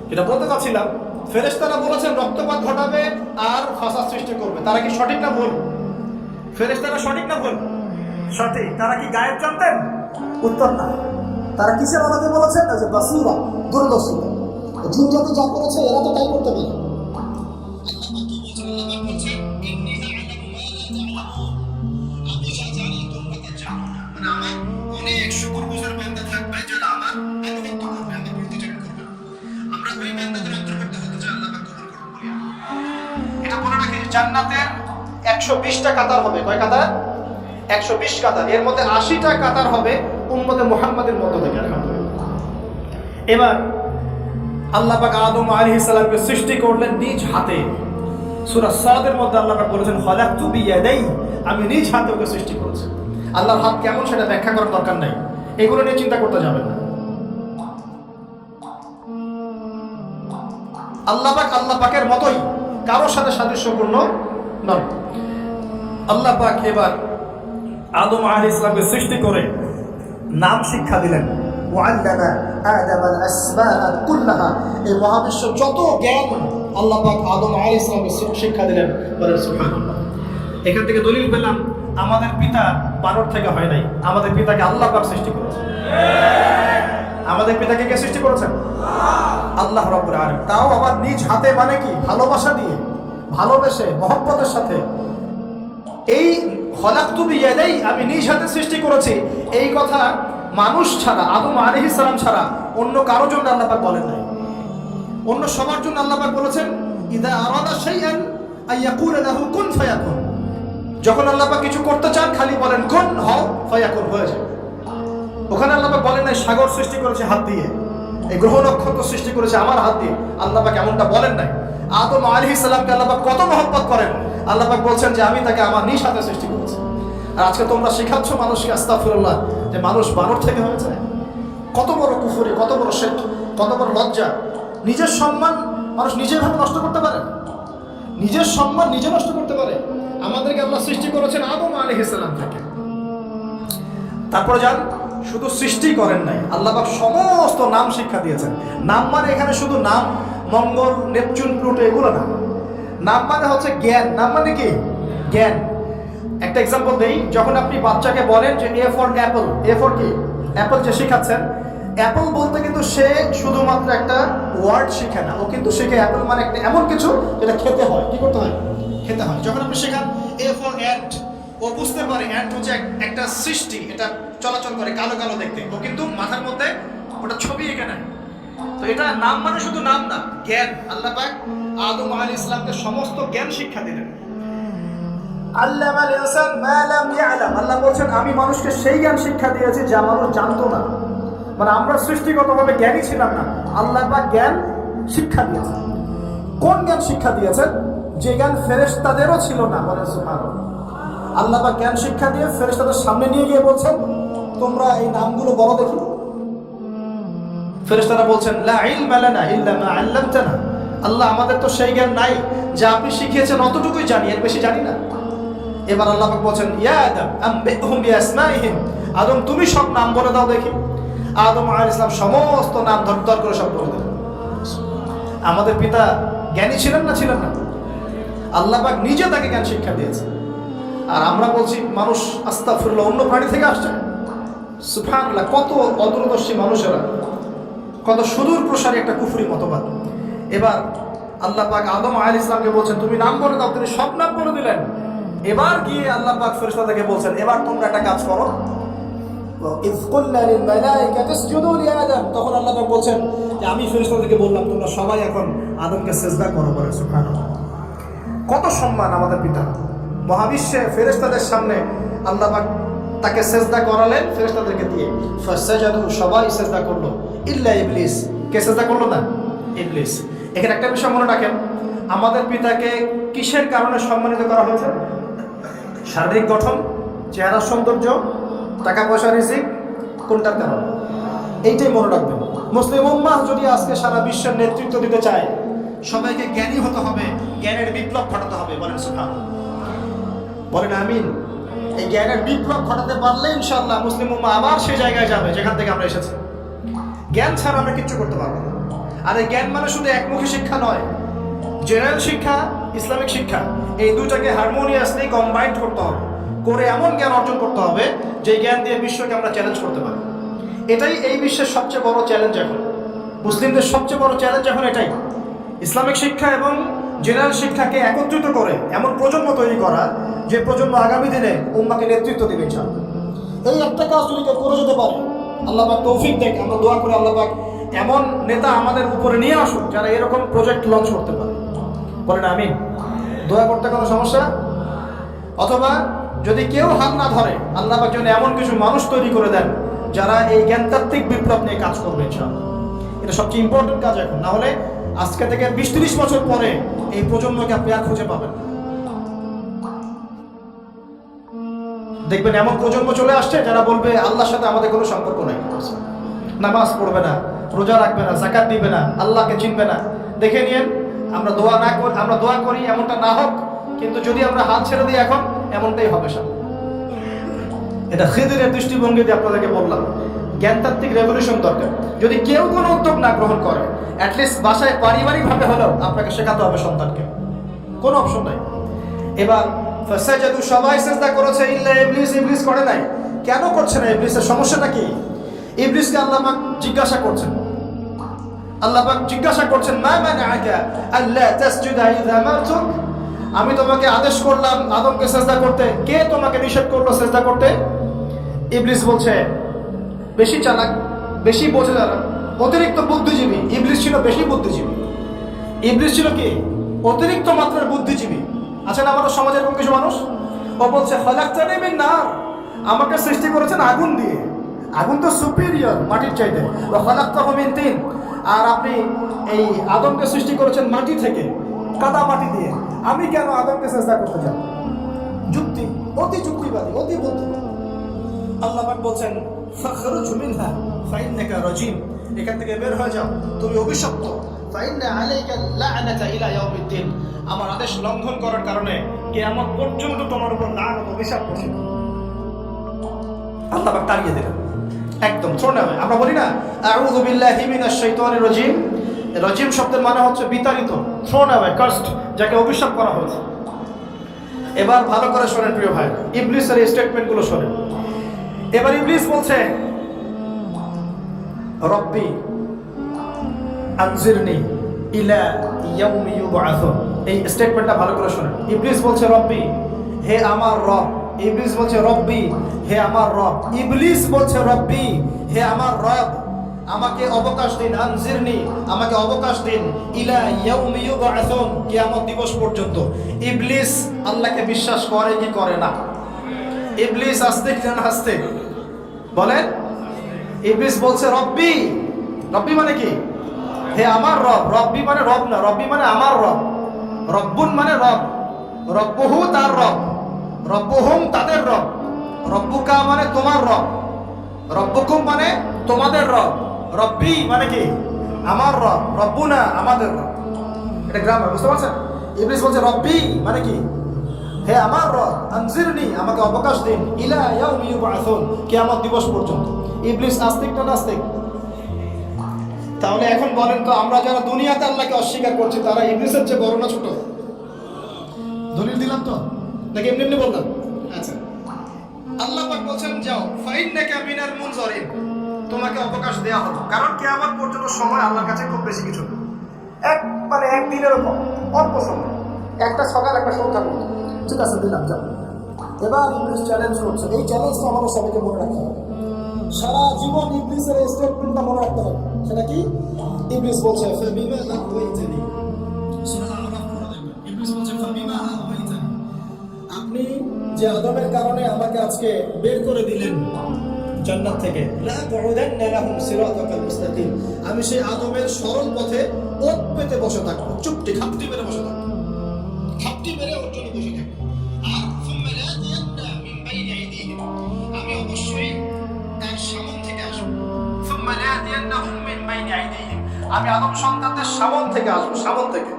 যেটা বলতে চাচ্ছিলাম, ফেরেশতারা বলেছেন রক্তপাত ঘটাবে আর ফাসাদ সৃষ্টি করবে। তারা কি সঠিক না ভুল? ফেরেশতারা সঠিক না ভুল? সঠিক। তারা কি গায়েব জানতেন? উত্তর না। তারা কিসের আলোকে বলেছেন? যে বাসীরা, দূরদর্শিতা। জিন জাতি যা করেছে এরা তো তাই করতে পারে। অনেক শুকরগুজার বান্দা থাকবে যারা আমার আনুগত্য করবে, আমার প্রতিযোগিতা করবে। আমরা ওই বান্দাদের অন্তর্ভুক্ত হতে চাই, আল্লাহ পাক কবুল করুন বলি। এটা বলে রাখি, জান্নাতের 120টা কাতার হবে। কয় কাতার? 120 কাতার। এর মধ্যে 80টা কাতার হবে উম্মতে মুহাম্মাদের মধ্য থেকে, আলহামদুলিল্লাহ। এবার আল্লাহ পাক আদম আলাইহিস সালামকে সৃষ্টি করলেন নিজ হাতে। সূরা সাদের মধ্যে আল্লাহ পাক বলেছেন খালাকতু বিয়াদাই, আমি নিজ হাতে ওকে সৃষ্টি করেছি। আল্লাহর হাত কেমন সেটা ব্যাখ্যা করার দরকার নাই, এগুলো নিয়ে চিন্তা করতে যাবেন না। আল্লাহ পাকের মতোই, কারোর সাথে সাদৃশ্যপূর্ণ নয়। আল্লাহ পাক এবার আদম আলাইহিস সালামকে সৃষ্টি করে নাম শিক্ষা দিলেন। ওয়াল্লামা আদামাল আসমাআ কুল্লাহা, এই মহাবিশ্ব যত জ্ঞান আল্লাহ পাক আদম আলাইহিস সালামকে শিক্ষা দিলেন। বলেন সুবহানাল্লাহ। এখান থেকে দলিল পেলাম আমাদের পিতা বানর থেকে হয় নাই, আমাদের পিতাকে আল্লাহ পাক সৃষ্টি করেছেন। আমাদের পিতাকে কে সৃষ্টি করেছেন? আল্লাহ রাব্বুল আলামিন। তাও আবার নিজ হাতে, মানে কি? ভালোবাসা দিয়ে, ভালোবেসে, মহব্বতের সাথে। এই খলাকতু বিয়াদাই, আমি নিজ হাতে সৃষ্টি করেছি, এই কথা মানুষ ছাড়া, আদম আলাইহিস সালাম ছাড়া অন্য কারোর জন্য আল্লাহ পাক বলেন নাই। অন্য সবার জন্য আল্লাহ পাক বলেছেন ইদা আরাদা শাইআন আইয়াকুলা লাহু কুন ফায়াকুন। যখন আল্লাহ পাক কিছু করতে চান খালি বলেন কুন হও, ফায়াকুন, হয়ে যায়। ওখানে আল্লাহ পাক বলেন নাই সাগর সৃষ্টি করেছে হাত দিয়ে, এই গ্রহ নক্ষত্র সৃষ্টি করেছে আমার হাত দিয়ে, আল্লাহ পাক এমনটা বলেন নাই। আদম আলাইহিস সালামকে আল্লাহ পাক কত মহব্বত করেন, আল্লাহ পাক বলছেন যে আমি তাকে আমার নিজ হাতে সৃষ্টি করেছি। আর আজকে তোমরা শেখাচ্ছ মানুষকে, আস্তাগফিরুল্লাহ, যে মানুষ বানর থেকে হয়েছে। কত বড় কুফরি, কত বড় শিরক, কত বড় লজ্জা। নিজের সম্মান মানুষ নিজেভাবে নষ্ট করতে পারে, নিজের সম্মান নিজে নষ্ট করতে পারে। আমাদেরকে আল্লাহ সৃষ্টি করেছেন আদম আলাইহিস সালাম থেকে। তারপরে যান, শুধু সৃষ্টি করেন নাই, আল্লাহ পাক সমস্ত নাম শিক্ষা দিয়েছেন। নাম মানে এখানে শুধু নাম, মঙ্গল, নেপচুন, প্লুটো এগুলো না। নাম মানে হচ্ছে জ্ঞান। নাম মানে কি? জ্ঞান। একটা এক্সাম্পল দেই, যখন আপনি বাচ্চাকে বলেন যে A for Apple, A for কি? অ্যাপল যে শেখাচ্ছেন, অ্যাপল বলতে কিন্তু সে শুধুমাত্র একটা ওয়ার্ড শিখে না, ও কিন্তু শিখে অ্যাপল মানে একটা এমন কিছু যেটা খেতে হয়। কি করতে হয়? খেতে হয়। যখন আপনি শেখান এ ফর অ্যান্ট, ও বুঝতে পারে অ্যান্ট হচ্ছে একটা সৃষ্টি, এটা চলাচল করে কালো কালো দেখতে, ও কিন্তু মাথার মধ্যে ওটা ছবি এঁকে নেয়। তো এটা নাম মানে শুধু নাম না, জ্ঞান। আল্লাহ পাক আদম আলাইহিস সালামকে সমস্ত জ্ঞান শিক্ষা দিলেন। আল্লামাল ইনসান মা লাম ইয়ালাম, আল্লাহ বলেন আমি মানুষকে সেই জ্ঞান শিক্ষা দিয়েছি যা মানুষ জানতো না। মানে আমরা সৃষ্টিগতভাবে জ্ঞানী ছিলাম না, আল্লাহ পাক জ্ঞান শিক্ষা দিয়েছেন। কোন জ্ঞান শিক্ষা দিয়েছেন? যে জ্ঞান ফেরেশতাদেরও ছিল না। বলেন সুবহানাল্লাহ। আল্লাহ পাক জ্ঞান শিক্ষা দিয়ে ফেরেশতাদের সামনে নিয়ে গিয়ে বলছেন তোমরা এই নামগুলো বলো দেখি। ফেরেশতারা বলছেন লা ইলমা লানা ইল্লা মা আল্লামতানা, আল্লাহ আমাদের তো সেই জ্ঞান নাই, যা আপনি শিখিয়েছেন অতটুকুই জানি, এর বেশি জানি না। এবার আল্লাহ পাক বলছেন ইয়া আদম আম্বিহুম বিআসমাইহিম, আদম তুমি সব নাম বলে দাও দেখি। আদম আলাইহিস সালাম সমস্ত নাম ধর করে সব বলে দিলেন। আমাদের পিতা জ্ঞানী ছিলেন না? ছিলেন না। আল্লাহ পাক নিজে তাকে জ্ঞান শিক্ষা দিয়েছে। আর আমরা বলছি মানুষ আস্তাগফিরুল্লাহ অন্য প্রাণী থেকে আসছে। সুবহানাল্লাহ, কত অদূরদর্শী মানুষেরা, কত সুদূর প্রসারী একটা কুফরি মতবাদ। এবার আল্লাহ পাক আদম আলাইহিস সালামকে বলছেন তুমি নাম বলে দাও, তিনি সব নাম বলে দিলেন। এবার গিয়ে আল্লাহ পাক ফেরেশতাদেরকে বলছেন এবার তোমরা একটা কাজ করো। ইয কুলনা লিল মালাইকাতি ইসজুদু লিআদম, তখন আল্লাহ পাক বলছেন যে আমি ফেরেশতাদেরকে বললাম তোমরা সবাই এখন আদমকে সিজদা করো। বলে সুবহানাল্লাহ, কত সম্মান আমাদের পিতা। মহাবিশ্বে ফেরেশতাদের সামনে আল্লাহ পাক তাকে সিজদা করালেন ফেরেশতাদেরকে দিয়ে। ফাসাজাদু, সবাই সিজদা করলো, ইল্লা ইবলিস। কে সিজদা করলো না? ইবলিস। এখানে একটা বিষয় মনে রাখেন, আমাদের পিতাকে কিসের কারণে সম্মানিত করা হয়েছে? শারীরিক গঠন, চেহারার সৌন্দর্য, টাকা পয়সা, রিজিক, কোনটার কারণে? এইটাই মনে রাখবেন। মুসলিম উম্মাহ যদি আজকে সারা বিশ্বের নেতৃত্ব দিতে চায়, সবাইকে জ্ঞানী হতে হবে, জ্ঞানের বিপ্লব ঘটাতে হবে। বলেন সুবহানাল্লাহ, বলেন আমিন। এই জ্ঞানের বিপ্লব ঘটাতে পারলে ইনশাআল্লাহ মুসলিম উম্মাহ আবার সেই জায়গায় যাবে যেখান থেকে আমরা এসেছি। জ্ঞান ছাড়া আমরা কিচ্ছু করতে পারবো না। আর এই জ্ঞান মানে শুধু একমুখী শিক্ষা নয়, জেনারেল শিক্ষা, ইসলামিক শিক্ষা, এই দুটাকে হারমোনিয়াসলি কম্বাইন্ড করতে হবে, করে এমন জ্ঞান অর্জন করতে হবে যে জ্ঞান দিয়ে বিশ্বকে আমরা চ্যালেঞ্জ করতে পারি। এটাই এই বিশ্বের সবচেয়ে বড় চ্যালেঞ্জ এখন, মুসলিমদের সবচেয়ে বড় চ্যালেঞ্জ এখন এটাই। ইসলামিক শিক্ষা এবং জেনারেল শিক্ষাকে একত্রিত করে এমন প্রজন্ম তৈরি করা যে প্রজন্ম আগামী দিনে উম্মাকে নেতৃত্ব দেবে। এই একটা কাজ যদি কেউ করে যেতে পারে, আল্লাহ পাক তৌফিক দেখ, আমরা দোয়া করে আল্লাহ পাক এমন নেতা আমাদের উপরে নিয়ে আসুক যারা এরকম প্রজেক্ট লঞ্চ করতে পারে। বলেন আমিন। দোয়া করতে কোনো সমস্যা? অথবা যদি কেউ হাত না ধরে, আল্লাহ পাক যেন এমন কিছু মানুষ তৈরি করে দেন যারা এই জ্ঞানতাত্ত্বিক বিপ্লব নিয়ে কাজ করবে ইনশাআল্লাহ। এটা সবচেয়ে ইম্পর্টেন্ট কাজ এখন, না হলে আজকে থেকে 20-30 বছর পরে এই প্রজন্মকে আপনি আর খুঁজে পাবেন। দেখবেন এমন প্রজন্ম চলে আসছে যারা বলবে আল্লাহর সাথে আমাদের কোনো সম্পর্ক নাই, নামাজ পড়বে না, রোজা রাখবে না, যাকাত দিবে না, আল্লাহকে চিনবে না। দেখে নিন, আমরা দোয়া করি এমনটা না হোক, কিন্তু যদি আমরা হাত ছেড়ে দিই এখন এমনটাই হবে সব। এটা খিদিরের দৃষ্টিভঙ্গি দিয়ে আপনাদেরকে বললাম, জ্ঞানতাত্ত্বিক রেভলিউশন দরকার। যদি কেউ কোনো উদ্যোগ না গ্রহণ করে, অ্যাটলিস্ট বাসায় পারিবারিকভাবে হলেও আপনাকে শেখাতে হবে সন্তানকে, কোনো অপশন নাই। এবার ফাসাজাদু, সবাই সিজদা করেছে ইল্লা ইবলিস। ইবলিস করে নাই। কেন করছে না? ইবলিসের সমস্যাটা কি? ইবলিসকে আল্লাহ পাক জিজ্ঞাসা করছেন, মা মানাআকা আল্লা তাসজুদা ইযা মারতুক, আমি তোমাকে আদেশ করলাম আদমকে সিজদা করতে, কে তোমাকে নিষেধ করলো সিজদা করতে? ইবলিস বলছে, বেশি চালাক, বেশি বোঝে যারা, অতিরিক্ত বুদ্ধিজীবী। ইবলিস ছিল বেশি বুদ্ধিজীবী। ইবলিস ছিল কি? অতিরিক্ত মাত্রার বুদ্ধিজীবী। আচ্ছা না, আমাদের সমাজের এরকম কিছু মানুষ, ও বলছে খালাকতানি মিন নার, আমাকে সৃষ্টি করেছেন আগুন দিয়ে, আগুন তো সুপিরিয়র মাটির চাইতে। ওয়া খালাকতাহু মিন তিন, আর আপনি এই আদমকে সৃষ্টি করেছেন মাটি থেকে, কাদা মাটি দিয়ে, আমি কেন আদমকে সিজদা করতে যাব? যুক্তি, অতি যুক্তিবাদী, অতি বুদ্ধিমান। আল্লাহ পাক বলছেন ফাখরুজ মিনহা ফাইন্নাকা রাজিম, এখান থেকে বের হয়ে যাও, তুমি অভিশপ্ত। ফাইন্না আলাইকা লা'নাতা ইলা ইয়াউমিদ্দিন, আমার আদেশ লঙ্ঘন করার কারণে কিয়ামত পর্যন্ত তোমার উপর লানত, অভিশাপ বসে। আল্লাহ পাক তাড়িয়ে দিলেন, একদম থ্রোন অ্যাওয়ে। আমরা বলি না আউযু বিল্লাহি মিনাশ শাইতানির রাজিম, রাজিম শব্দের মানে হচ্ছে বিতাড়িত, থ্রোন অ্যাওয়ে, কার্সড, যাকে অভিশাপ করা হয়েছে। এবার ভালো করে শোনেন প্রিয় ভাই, ইবলিসের এই স্টেটমেন্টগুলো শোনেন। এবার ইবলিস বলছে রব্বি আনজিরনি ইলা ইয়াউমি ইউবআসুন। এই স্টেটমেন্টটা ভালো করে শুনেন। ইবলিস বলছে রব্বি, হে আমার রব। ইবলিস বলছে রব্বি, হে আমার রব। ইবলিস বলছে রব্বি, হে আমার রব, আমাকে অবকাশ দিন, আনজিরনি, আমাকে অবকাশ দিন, ইলা ইয়াউমি ইউবআসুন, কিয়ামত দিবস পর্যন্ত। ইবলিস আল্লাহকে বিশ্বাস করে কি করে না? ইবলিস আস্তিক না নাস্তিক? বলেন। ইবলিস বলছে রব্বি। রব্বি মানে কি? হে আমার রব। রব্বি মানে রব না, রব্বি মানে আমার রব। রব্বুন মানে রব, রব্বুহু তার রব, রব্বুহুম তাদের রব, রব্বুকা মানে তোমার রব, রব্বুকুম মানে তোমাদের রব, রব্বি মানে কি? আমার রব, রব্বুনা আমাদের রব। এটা গ্রামার, বুঝতে পারছেন? ইবলিস বলছে রব্বি মানে কি? হে আমার রব, আনজিরনি, আমাকে অবকাশ দিন, ইলা ইয়াউমি ইউবআসুন, কিয়ামত দিবস পর্যন্ত। ইবলিস আস্তিক না নাস্তিক? তাহলে এখন বলেন তো, আমরা যারা দুনিয়াতে আল্লাহকে অস্বীকার করছি তারা ইবলিসের চেয়ে বড় না ছোট? দলিল দিলাম তো, নাকি এমনি এমনি বললাম? আচ্ছা, আল্লাহ পাক বলছেন যাও, ফাইন্নাকা মিনাল মুনজারিন, তোমাকে অবকাশ দেয়া হলো। কারণ কিয়ামত পর্যন্ত সময় আল্লাহর কাছে খুব বেশি কিছু না, একবারে একদিনের উপর অল্প সময়, একটা সকাল একটা সন্ধ্যা মতো। ঠিক আছে, দিলাম, যাও। এবার ইবলিস চ্যালেঞ্জ করছে। এই চ্যালেঞ্জটা আমাদের সবাইকে মনে রাখতে হবে। সারা জীবন ইবলিসের এই স্টেটমেন্টটা মনে রাখতে হবে। সেটা কি? ইবলিস বলছে ফাবিমা আগওয়াইতানি, সূরা আরাফ পড়ে দেখবেন। ইবলিস বলছে ফাবিমা আগওয়াইতানি, আপনি যে আদমের কারণে আমাকে আজকে বের করে দিলেন জান্নাত থেকে, লা বুউদান্না লাহুম সিরাতাকাল মুস্তাকিম, আমি সেই আদমের সরল পথে ওত পেতে বসে থাকবো, চুপটি খাপটি মেরে বসে থাকবো, খাপটি মেরে ওর জন্য বসে থাকবো। আর সুম্মা লাতিয়ান্না মিন বাইনি আইদিহিম, আমি অবশ্যই তার সামন থেকে আসবো। সুম্মা লাতিয়ান্নাহুম মিন বাইনি আইদিহিম, আমি আদম সন্তানদের সামন থেকে আসবো, সামন থেকে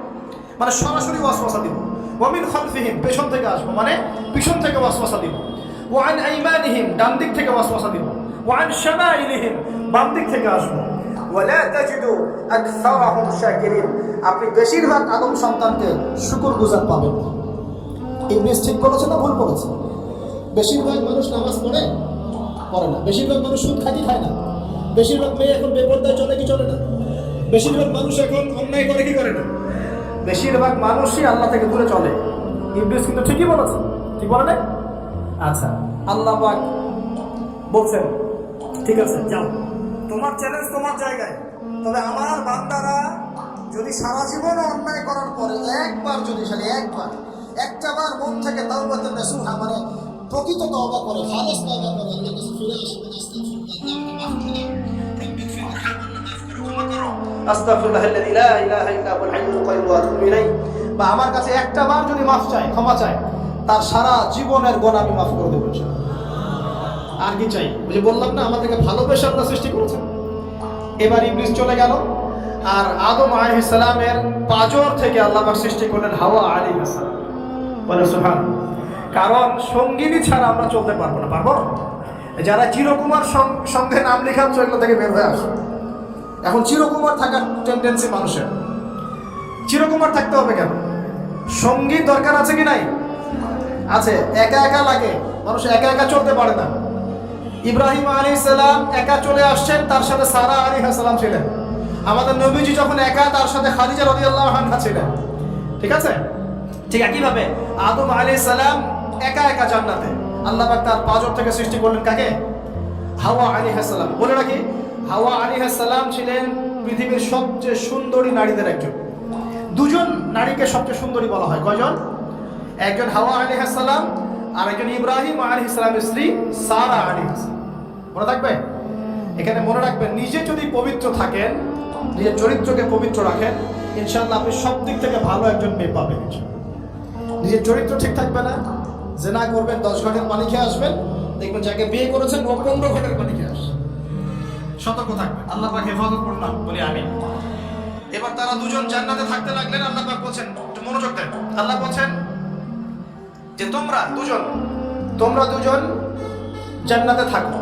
মানে সরাসরি ওয়াসওয়াসা দিব। ওয়া মিন খালফিহিম, পেছন থেকে আসবো মানে পিছন থেকে ওয়াসওয়াসা দিব। ওয়া আন আইমানিহিম, ডান দিক থেকে ওয়াসওয়াসা দিব। ওয়া আন শামাইলিহিম, বাম দিক থেকে আসবো। ওয়া লা তাজিদু আকসারাহুম শাকিরিন, আপনি বেশিরভাগ আদম সন্তানকে শুকরগুজার পাবেন না। ইবলিস ঠিক বলেছে না ভুল বলেছে? বেশিরভাগ মানুষ নামাজ পড়ে না, বেশিরভাগ মানুষ সুদ খায় কি খায় না, বেশিরভাগ মেয়ে এখন বেপরদায় চলে কি চলে না, বেশিরভাগ মানুষ এখন অন্যায় করে কি করে না, বেশিরভাগ মানুষই আল্লাহ থেকে দূরে চলে। ইবলিস কিন্তু ঠিকই বলেছে, ঠিক বলে না? আচ্ছা, আল্লাহ পাক বলছেন ঠিক আছে যাও, তোমার চ্যালেঞ্জ তোমার জায়গায়, তবে আমার বান্দারা যদি সারা জীবন অন্যায় করার পরে একবার যদি একটাবার মন থেকে তাওবাতুন নাসুহা মানে প্রকৃত তওবা করে, খালেস তওবা করে, আল্লাহর কাছে ফিরে আসবে, আস্তাগফিরুল্লাহাল্লাযী লা ইলাহা ইল্লা হুয়াল হাইয়ুল কাইয়্যুম ওয়া আতুবু ইলাইহি, বা আমার কাছে একটাবার যদি মাফ চায়, ক্ষমা চায়, তার সারা জীবনের গুনাহ আমি মাফ করে দেব ইনশাআল্লাহ। আর কি চাই? ওই যে বললাম না, আমাদেরকে ভালোবেসে আল্লাহ সৃষ্টি করেছেন। এবার ইবলিস চলে গেল, আর আদম আলাইহিস সালামের পাঁজর থেকে আল্লাহ পাক সৃষ্টি করলেন হাওয়া আলাইহিস সালাম। বলে সুবহান। কারণ সঙ্গিনী ছাড়া আমরা চলতে পারবো না। পারবো? যারা চিরকুমার সঙ্গে নাম লেখাচ্ছ, এগুলো থেকে বের হয়ে আসো। এখন চিরকুমার থাকার টেন্ডেন্সি মানুষের, চিরকুমার থাকতে হবে কেন? সঙ্গী দরকার আছে কি নাই? আছে। একা একা লাগে, মানুষ একা একা চলতে পারে না। ইব্রাহিম আলাইহিস সালাম একা চলে আসছেন, তার সাথে সারা আলাইহিস সালাম ছিলেন। আমাদের নবীজি যখন একা, তার সাথে খাদিজা রাদিয়াল্লাহু আনহা ছিলেন। ঠিক আছে? ঠিক একইভাবে আদম আলাইহিস সালাম একা একা জান্নাতে, আল্লাহ পাক তার পাঁজর থেকে সৃষ্টি করলেন কাকে? হাওয়া আলাইহিস সালাম। বলে রাখি, হাওয়া আলাইহিস সালাম ছিলেন পৃথিবীর সবচেয়ে সুন্দরী নারীদের একজন। দুজন নারীকে সবচেয়ে সুন্দরী বলা হয়। কয়জন? একজন হাওয়া আলাইহিস সালাম, আর একজন ইব্রাহিম আলাইহিস সালামের স্ত্রী সারা আলাইহিস সালাম। মনে থাকবে? এখানে মনে রাখবেন, নিজে যদি পবিত্র থাকেন, নিজের চরিত্রকে পবিত্র রাখেন, ইনশাআল্লাহ আপনি সব দিক থেকে ভালো একজন মেয়ে পাবেন। নিজের চরিত্র ঠিক থাকবে না, জেনা করবেন, 10 ঘটের পানি খেয়ে আসবেন, দেখবেন যাকে বিয়ে করেছেন ও 15 ঘটের পানি খেয়ে আসে। সতর্ক থাকবেন, আল্লাহ পাক হেফাজত করুন বলি আমিন। এবার তারা দুজন জান্নাতে থাকতে লাগলেন। আল্লাহ পাক বলছেন, একটু মনোযোগ দেন, আল্লাহ বলছেন যে তোমরা দুজন জান্নাতে থাকো।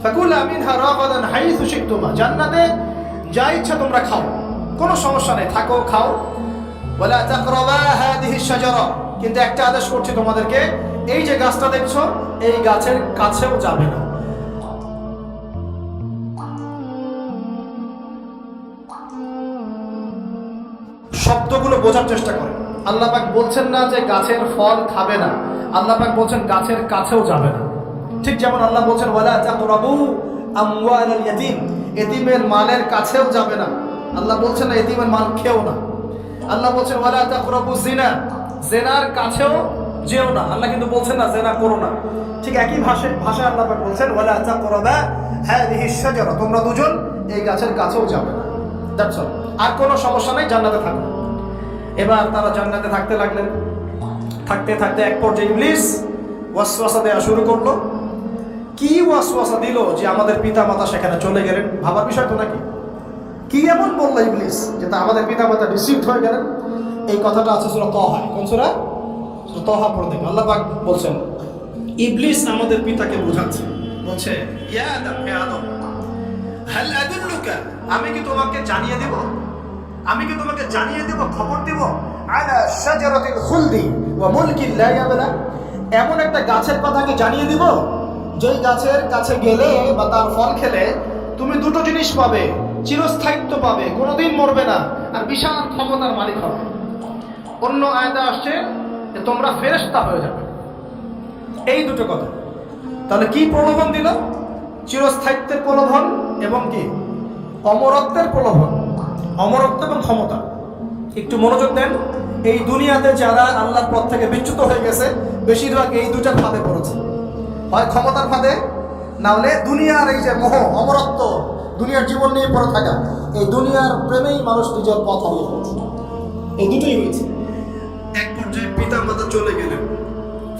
ফাকুলা মিনহা রাগাদান হাইসু শিকতুমা, জান্নাতে যা ইচ্ছা তোমরা খাও, কোনো সমস্যা নেই, থাকো খাও। ওয়ালা তাকরাবা হাদিহিশ শাজারা, কিন্তু একটা আদেশ করছি তোমাদেরকে, এই যে গাছটা দেখছো, এই গাছের কাছেও যাবে না। বোঝার চেষ্টা করেন। আল্লাহ পাক বলছেন না যে গাছের ফল খাবে না, আল্লাহ পাক বলছেন গাছের কাছেও যাবে না। ঠিক যেমন আল্লাহ বলছেন ওয়ালা তাকরাবু আমওয়ালাল ইয়াতীম, এতিমের মালের কাছেও যাবে না। আল্লাহ বলছেন না এতিমের মাল খেও না। আল্লাহ বলছেন ওয়ালা তাকরাবু জিনা, জেনার কাছেও যেও না। আল্লাহ কিন্তু বলছেন না জেনা করো না। ঠিক একই ভাষায় আল্লাহ পাক বলছেন ওয়ালা তাকরাবা হাযিহিশ শাজারা, তোমরা দুজন এই গাছের কাছেও যাবে না। That's all. আর কোনো সমস্যা নাই, জান্নাতে থাকো। এবার তারা জান্নাতে থাকতে লাগলেন। থাকতে থাকতে এক পর্যায়ে ইবলিস ওয়াসওয়াসা দেওয়া শুরু করলো। কি ওয়াসওয়াসা দিল যে আমাদের পিতা মাতা সেখানে চলে গেলেন? ভাবার বিষয় তো নাকি? কি এমন বললো ইবলিস যে তা আমাদের পিতা মাতা রিসিভড হয়ে গেলেন? এই কথাটা আছে সূরা তাহা। কোন সূরা? সূরা তাহা পড়ে দেখুন। আল্লাহ পাক বলছেন ইবলিস আমাদের পিতাকে বোঝাচ্ছে, বলছে ইয়া আদম, হে আদম, হাল আদুল্লুকা, আমি কি তোমাকে জানিয়ে দেব, আমি কি তোমাকে জানিয়ে দেব, খবর দেব, আলা শাজারাতিল খুলদি ওয়া মুলকিন লা ইয়াবলা, এমন একটা গাছের কথা কি জানিয়ে দিব যেই গাছের কাছে গেলে বা তার ফল খেলে তুমি দুটো জিনিস পাবে, চিরস্থায়িত্ব পাবে, কোনোদিন মরবে না, আর বিশাল ক্ষমতার মালিক হবে। অন্য আয়াতে আসছে যে তোমরা ফেরেশতা হয়ে যাবে। এই দুটো কথা। তাহলে কি প্রলোভন দিল? চিরস্থায়িত্বের প্রলোভন এবং কি অমরত্বের প্রলোভন, অমরত্ব এবং ক্ষমতা। একটু মনোযোগ দেন। এই দুনিয়াতে যারা আল্লাহর পথ থেকে বিচ্যুত হয়ে গেছে বেশিরভাগ এই দুটার ফাঁদে পড়েছে, হয় ক্ষমতার ফাঁদে, না হলে দুনিয়ার এই যে মোহ, অমরত্ব, দুনিয়ার জীবন নিয়ে পড়ে থাকা, এই দুনিয়ার প্রেমেই মানুষ নিজের পথ হারিয়ে ফেলছে। এই দুটোই হয়েছে। এক পর্যায়ে পিতা মাতা চলে গেলেন,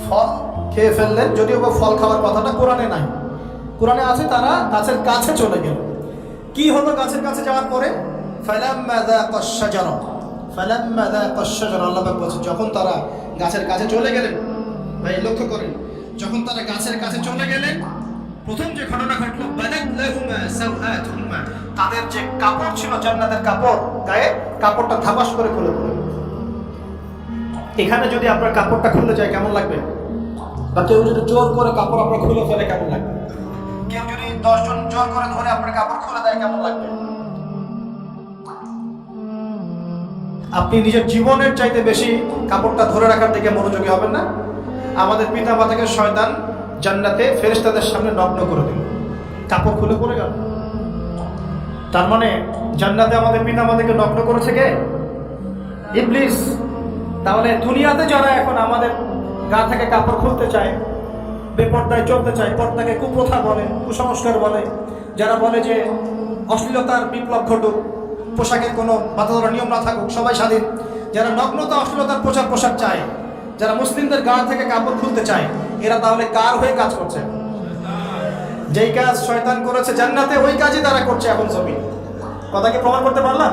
ফল খেয়ে ফেললেন, যদিও বা ফল খাওয়ার কথাটা কোরআনে নাই, কোরআনে আছে তারা গাছের কাছে চলে গেল। কি হলো গাছের কাছে যাওয়ার পরে? ফালাম্মা যাকাশ শাজারা, ফালাম্মা যাকাশ শাজারা, আল্লাহ পাক বলেছেন যখন তারা গাছের কাছে চলে গেলেন। ভাই লক্ষ্য করেন, যখন তারা গাছের কাছে চলে গেলেন প্রথম যে ঘটনা ঘটলো বাদাত লাহুমা সাওআতুহুমা, তাদের যে কাপড় ছিল জান্নাতের কাপড়, গায়ে কাপড়টা ধাপাস করে খুলে পড়ে। এখানে যদি আপনার কাপড়টা খুলে যায় কেমন লাগবে? বা কেউ যদি জোর করে কাপড় আপনার খুলে ফেলে কেমন লাগবে? কেউ যদি 10 জন জোর করে ধরে আপনার কাপড় খুলে দেয় কেমন লাগবে? আপনি নিজের জীবনের চাইতে বেশি কাপড়টা ধরে রাখার দিকে মনোযোগী হবেন না? আমাদের পিতা মাতাকে শয়তান জান্নাতে ফেরেশতাদের সামনে নগ্ন করে দিল, কাপড় খুলে পড়ে গেল। তার মানে জান্নাতে আমাদের পিতা মাতাকে নগ্ন করেছে কে? ইবলিস। তাহলে দুনিয়াতে যারা এখন আমাদের গা থেকে কাপড় খুলতে চায়, বেপর্দায় চলতে চায়, পর্দাকে কুপ্রথা বলে, কুসংস্কার বলে, যারা বলে যে অশ্লীলতার বিপ্লব ঘটুক, পোশাকের কোনো বাধা ধরা নিয়ম না থাকুক, সবাই স্বাধীন, যারা নগ্নতা অশ্লীলতার পোশাক চায়, যারা মুসলিমদের গা থেকে কাপড় খুলতে চায়, এরা তাহলে কার হয়ে কাজ করছে? যেই কাজ শয়তান করেছে জান্নাতে, ওই কাজই তারা করছে এখন জমি। কথা কি প্রমাণ করতে পারলাম?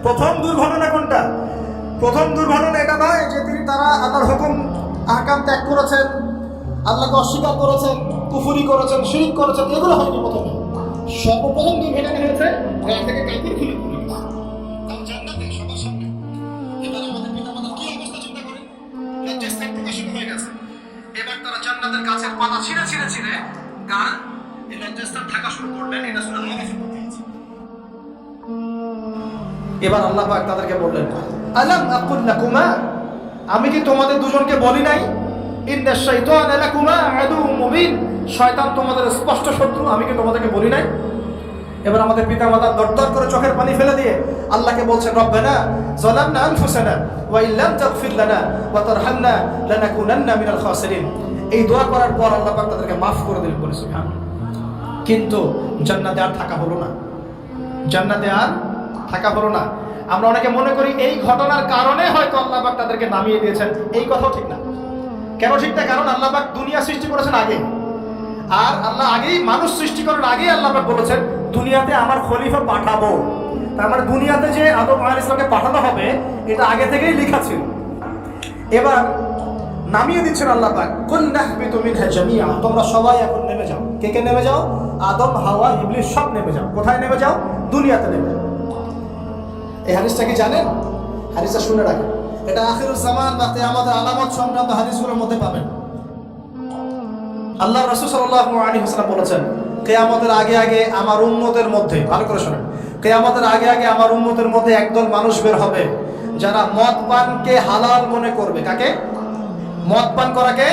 প্রথম দুর্ঘটনা কোনটা? প্রথম দুর্ঘটনা এটা নয় যে তারা আল্লাহর হুকুম আহকাম ত্যাগ করেছেন, আল্লাহকে অস্বীকার করেছেন, কুফরি করেছেন, শিরক করেছেন, এগুলো হয়নি প্রথমে। সর্বপ্রথম দুর্ঘটনা হয়েছে গা থেকে কাপড় খুলে পড়ে গেছে, তাও জান্নাতে সবার সামনে। এবার আমাদের পিতামাতার কি অবস্থা চিন্তা করেন? লজ্জাস্থান প্রকাশিত হয়ে গেছে। এবার তারা জান্নাতের গাছের পাতা ছিঁড়ে গা এই লজ্জাস্থান থাকা শুরু করলেন। এটা সূরা আরাফে আছে। এবার আল্লাহ পাক তাদেরকে বললেন আলাম আকুল লাকুমা, আমি কি তোমাদের দুজনকে বলি নাই ইন্নাশ শাইতানা লাকুমা আদুউম মুবিন, শয়তান তোমাদের স্পষ্ট শত্রু, আমি কি তোমাদেরকে বলি নাই? এবার আমাদের পিতামাতা দরদর করে চোখের পানি ফেলে দিয়ে আল্লাহকে বলছেন রব্বানা যালামনা আনফুসানা ওয়া ইল্লাম তাগফির লানা ওয়া তারহামনা লানাকুনান্না মিনাল খাসিরিন। এই দোয়া করার পর আল্লাহ পাক তাদেরকে মাফ করে দিলেন, বলে সুবহানাল্লাহ। কিন্তু জান্নাতে আর থাকা হলো না, জান্নাতে আর থাকা হলো না। আমরা অনেকে মনে করি এই ঘটনার কারণে হয়তো আল্লাহ পাক তাদেরকে নামিয়ে দিয়েছেন, এই কথাও ঠিক না। কেন ঠিক না? কারণ আল্লাহ পাক দুনিয়া সৃষ্টি করেছেন আগে, আর আল্লাহ আগেই মানুষ সৃষ্টি করার আগেই আল্লাহ পাক বলেছেন দুনিয়াতে আমার খলিফা পাঠাবো। তার মানে দুনিয়াতে যে আদম আলাইহিস সালামকে পাঠানো হবে এটা আগে থেকেই লেখা ছিল। এবার নামিয়ে দিচ্ছেন আল্লাহ পাক, কুল নাহবিতু মিনহা জামিআ, তোমরা সবাই এখন নেমে যাও। কে কে নেমে যাও? আদম, হাওয়া, ইবলিস সব নেমে যাও। কোথায় নেমে যাও? দুনিয়াতে নেমে যাও। এই হাদিসটা কি জানেন? হাদিসটা শুনে রাখেন, এটা আখিরুজ জামান বা কিয়ামতের আলামত সংক্রান্ত হাদিসগুলোর মধ্যে পাবেন। আল্লাহ রাসূল সাল্লাল্লাহু আলাইহি ওয়াসাল্লাম বলেছেন কিয়ামতের আগে আগে আমার উম্মতের মধ্যে, ভালো করে শুনেন, কিয়ামতের আগে আগে আমার উম্মতের মধ্যে একদল মানুষ বের হবে যারা মদ পানকে হালাল মনে করবে। কাকে? মদ পান করাকে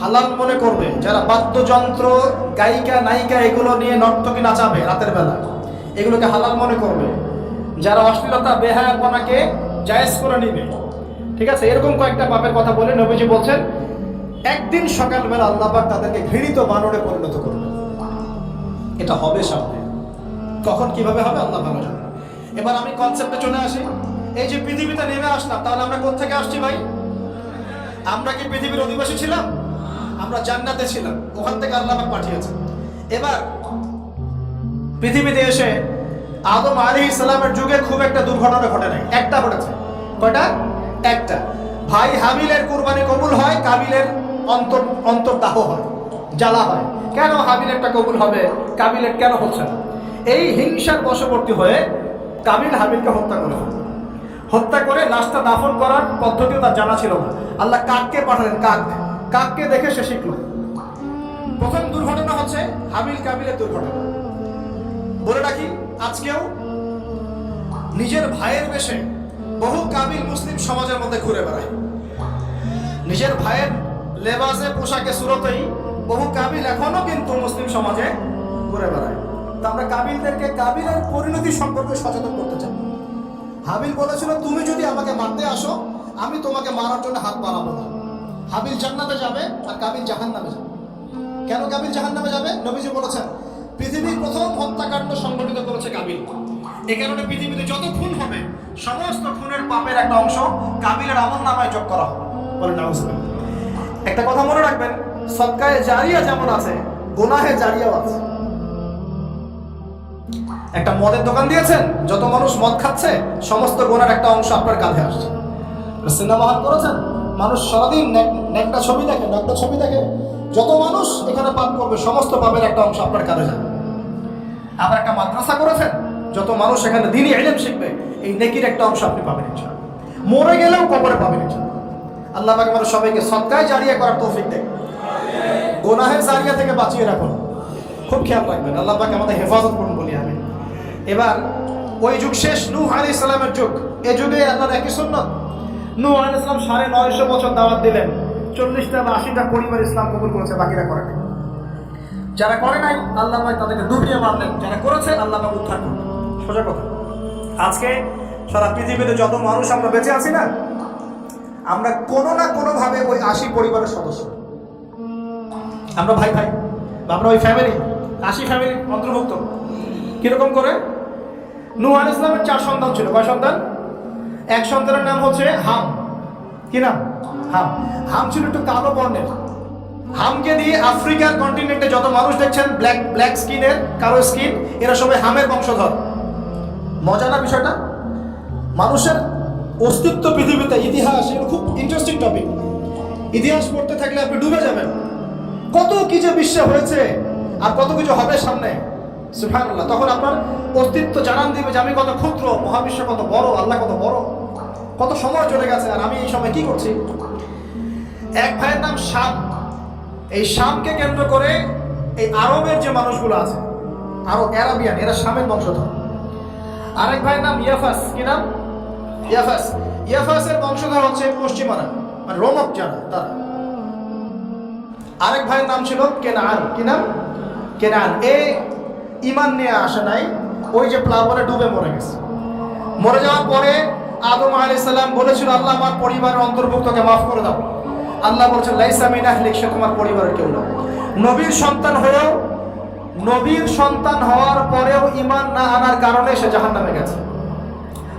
হালাল মনে করবে। যারা বাদ্যযন্ত্র, গায়িকা, নায়িকা এগুলো নিয়ে নর্তকী নাচাবে রাতের বেলা, এগুলোকে হালাল মনে করবে। যারা অশ্লীলতা, বেহায়াপনাকে জায়েজ করে নিবে, ঠিক আছে, এরকম কয়েকটা পাপের কথা বলে নবীজি বলছেন একদিন সকালবেলা আল্লাহ পাক তাদেরকে ঘৃণিত বানরে পরিণত করবে। এটা হবে সামনে, কখন কিভাবে হবে আল্লাহ ভালো জানে। এবার আমি কনসেপ্টে চলে আসি। এই যে পৃথিবীতে নেমে আসলাম, তাহলে আমরা কোথা থেকে আসছি ভাই? আমরা কি পৃথিবীর অধিবাসী ছিলাম? আমরা জান্নাতে ছিলাম, ওখান থেকে আল্লাহ পাক পাঠিয়েছে। এবার পৃথিবীতে এসে আদম আলাইহিস সালামের যুগে খুব একটা দুর্ঘটনা ঘটে নাই, একটা ঘটেছে। কয়টা? একটা। ভাই হাবিলের কুরবানি কবুল হয়, কাবিলের অন্তর্দাহ হয়, জ্বালা হয়। কেন হাবিলেরটা কবুল হবে, কাবিলের কেন হচ্ছে না? এই হিংসার বশবর্তী হয়ে কাবিল হাবিলকে হত্যা করে, হত্যা করে লাশটা দাফন করার পদ্ধতিও তার জানা ছিল না। আল্লাহ কাককে পাঠালেন, কাককে দেখে সে শিখল। প্রথম দুর্ঘটনা হচ্ছে হাবিল কাবিলের দুর্ঘটনা। বলে রাখি, আজকেও নিজের ভাইয়ের বেশে বহু কাবিল মুসলিম সমাজের মধ্যে ঘুরে বেড়ায়। নিজের ভাইয়ের লেবাসে, পোশাকে, সুরতেই বহু কাবিল এখনো কিন্তু মুসলিম সমাজে ঘুরে বেড়ায়। তা আমরা কাবিলদেরকে কাবিলের পরিণতি সম্পর্কে সচেতন করতে চাই। হাবিল বলেছিল, তুমি যদি আমাকে মারতে আসো, আমি তোমাকে মারার জন্য হাত বাড়াবো না। হাবিল জান্নাতে যাবে আর কাবিল জাহান্নামে যাবে। কেন কাবিল জাহান্নামে যাবে? নবীজি বলেছেন, পৃথিবীর প্রথম হত্যাকাণ্ড সংগঠিত করেছে কাবিল। এ কারণে পৃথিবীতে যত খুন হবে, সমস্ত খুনের পাপের একটা অংশ কাবিলের আমলনামায় যোগ করা হবে। বলেন নাউজুবিল্লাহ। একটা কথা মনে রাখবেন, সদকায়ে জারিয়া যেমন আছে, গুনাহে জারিয়াও আছে। একটা মদের দোকান দিয়েছেন, যত মানুষ মদ খাচ্ছে, সমস্ত গুনার একটা অংশ আপনার কাঁধে আসছে। সিনেমা হল করেছেন, মানুষ সারাদিন একটা ছবি দেখে, একটা ছবি দেখে, যত মানুষ এখানে পাপ করবে, সমস্ত পাপের একটা অংশ আপনার কাঁধে যাবে। আবার একটা মাদ্রাসা করেছেন, যত মানুষ এখানে দ্বীনি ইলম শিখবে, এই নেকির একটা অংশ আপনি পাবেন ইনশাআল্লাহ। মরে গেলেও কবরে পাবেন ইনশাআল্লাহ। আল্লাহ পাক আমাদের সবাইকে সদকায়ে জারিয়া করার তৌফিক দেন, গুনাহের জারিয়া থেকে বাঁচিয়ে রাখুন। খুব খেয়াল রাখবেন, আল্লাহ পাক আমাদের হেফাজত করুন বলি আমি। এবার ওই যুগ শেষ, নূহ আলাইহিস সালামের যুগ। এই যুগে আল্লাহর একই সুন্নাত, নূহ আলাইহিস সালাম 950 বছর দাওয়াত দিলেন, 40টা বা 80টা পরিবার ইসলাম কবুল করেছে, বাকিরা করে নাই। যারা করে নাই আল্লাহ পাক তাদেরকে ডুবিয়ে মারলেন, যারা করেছে আল্লাহ পাক উদ্ধার করলেন। সোজা কথা। আজকে সারা পৃথিবীতে যত মানুষ আমরা বেঁচে আছি না, আমরা কোনো না কোনোভাবে ওই 80 পরিবারের সদস্য। আমরা ভাই ভাই, আমরা ওই ফ্যামিলি, 80 ফ্যামিলির অন্তর্ভুক্ত। কিরকম করে? নূহ আলাইহিস সালামের 4 সন্তান ছিল। কয় সন্তান? এক সন্তানের নাম হচ্ছে হাম। কি নাম? হাম। হাম ছিল একটু কালো বর্ণের। হামকে দিয়ে আফ্রিকার কন্টিনেন্টে যত মানুষ দেখছেন ব্ল্যাক স্কিনের, কালো স্কিন, এরা সবাই হামের বংশধর। মজা না বিষয়টা? মানুষের অস্তিত্ব পৃথিবীতে, ইতিহাস, এগুলো খুব ইন্টারেস্টিং টপিক। ইতিহাস পড়তে থাকলে আপনি ডুবে যাবেন। কত কি যে বিশ্বে হয়েছে আর কত কিছু হবে সামনে, সুবহানাল্লাহ। তখন আপনার অস্তিত্ব জানান দিবে যে আমি কত ক্ষুদ্র, মহাবিশ্ব কত বড়, আল্লাহ কত বড়, কত সময় চলে গেছে আর আমি এই সময় কি করছি। এক ভাইয়ের নাম শাম। এই শামকে কেন্দ্র করে এই আরবের যে মানুষগুলো আছে, অ্যারাবিয়ান, এরা শামের বংশধর। আরেক ভাইয়ের নাম ইয়াফাস। কি নাম? ইয়াফাস। ইয়াফাসের বংশধর হচ্ছে পশ্চিমারা, মানে রোমক যারা, তারা। আরেক ভাইয়ের নাম ছিল কেনান। কি নাম? কেনান। ঈমান নিয়ে আসে নাই, ওই যে প্লাবনে ডুবে মরে গেছে। মরে যাওয়ার পরে আদম আলাইহিস সালাম বলেছিল, আল্লাহ আমার পরিবারের অন্তর্ভুক্তকে মাফ করে দাও। আল্লাহ বলছেন, লাইসা মিন আহলিক, সে তোমার পরিবারের কেউ না। নবীর সন্তান হওয়ার পরেও ঈমান না আনার কারণে সে জাহান্নামে গেছে।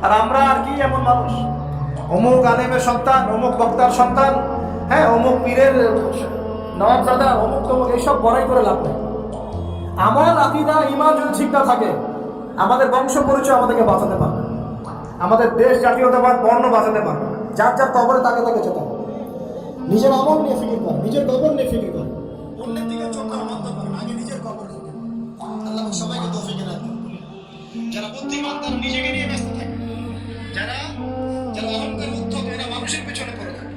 আর আমরা আর কি এমন মানুষ, অমুক আলেমের সন্তান, অমুক বক্তার সন্তান, হ্যাঁ, অমুক পীরের নওয়াবজাদা, অমুক তমুক, এইসব বড়াই করে লাভ নেই। আমার আকীদা, ঈমান যদি ঠিক না থাকে, আমাদের বংশ পরিচয় আমাদেরকে বাঁচাতে পারবে, আমাদের দেশ, জাতীয়তাবাদ, বর্ণ বাঁচাতে পারবে। যার যার কবরে তাকে তাকে যেতে হবে। নিজের আমল নিয়ে ফিকির করে, নিজের কবর নিয়ে ফিকির করে, অন্যের দিকে চোখ বন্ধ করেন, আগে নিজের কবর ফিকির করেন। আল্লাহ সবাইকে তৌফিক দান করুন। যারা বুদ্ধিমান তারা নিজেকে নিয়ে ব্যস্ত থাকে, যারা অহংকার উদ্ধত, এরা মানুষের পিছনে পড়ে থাকে।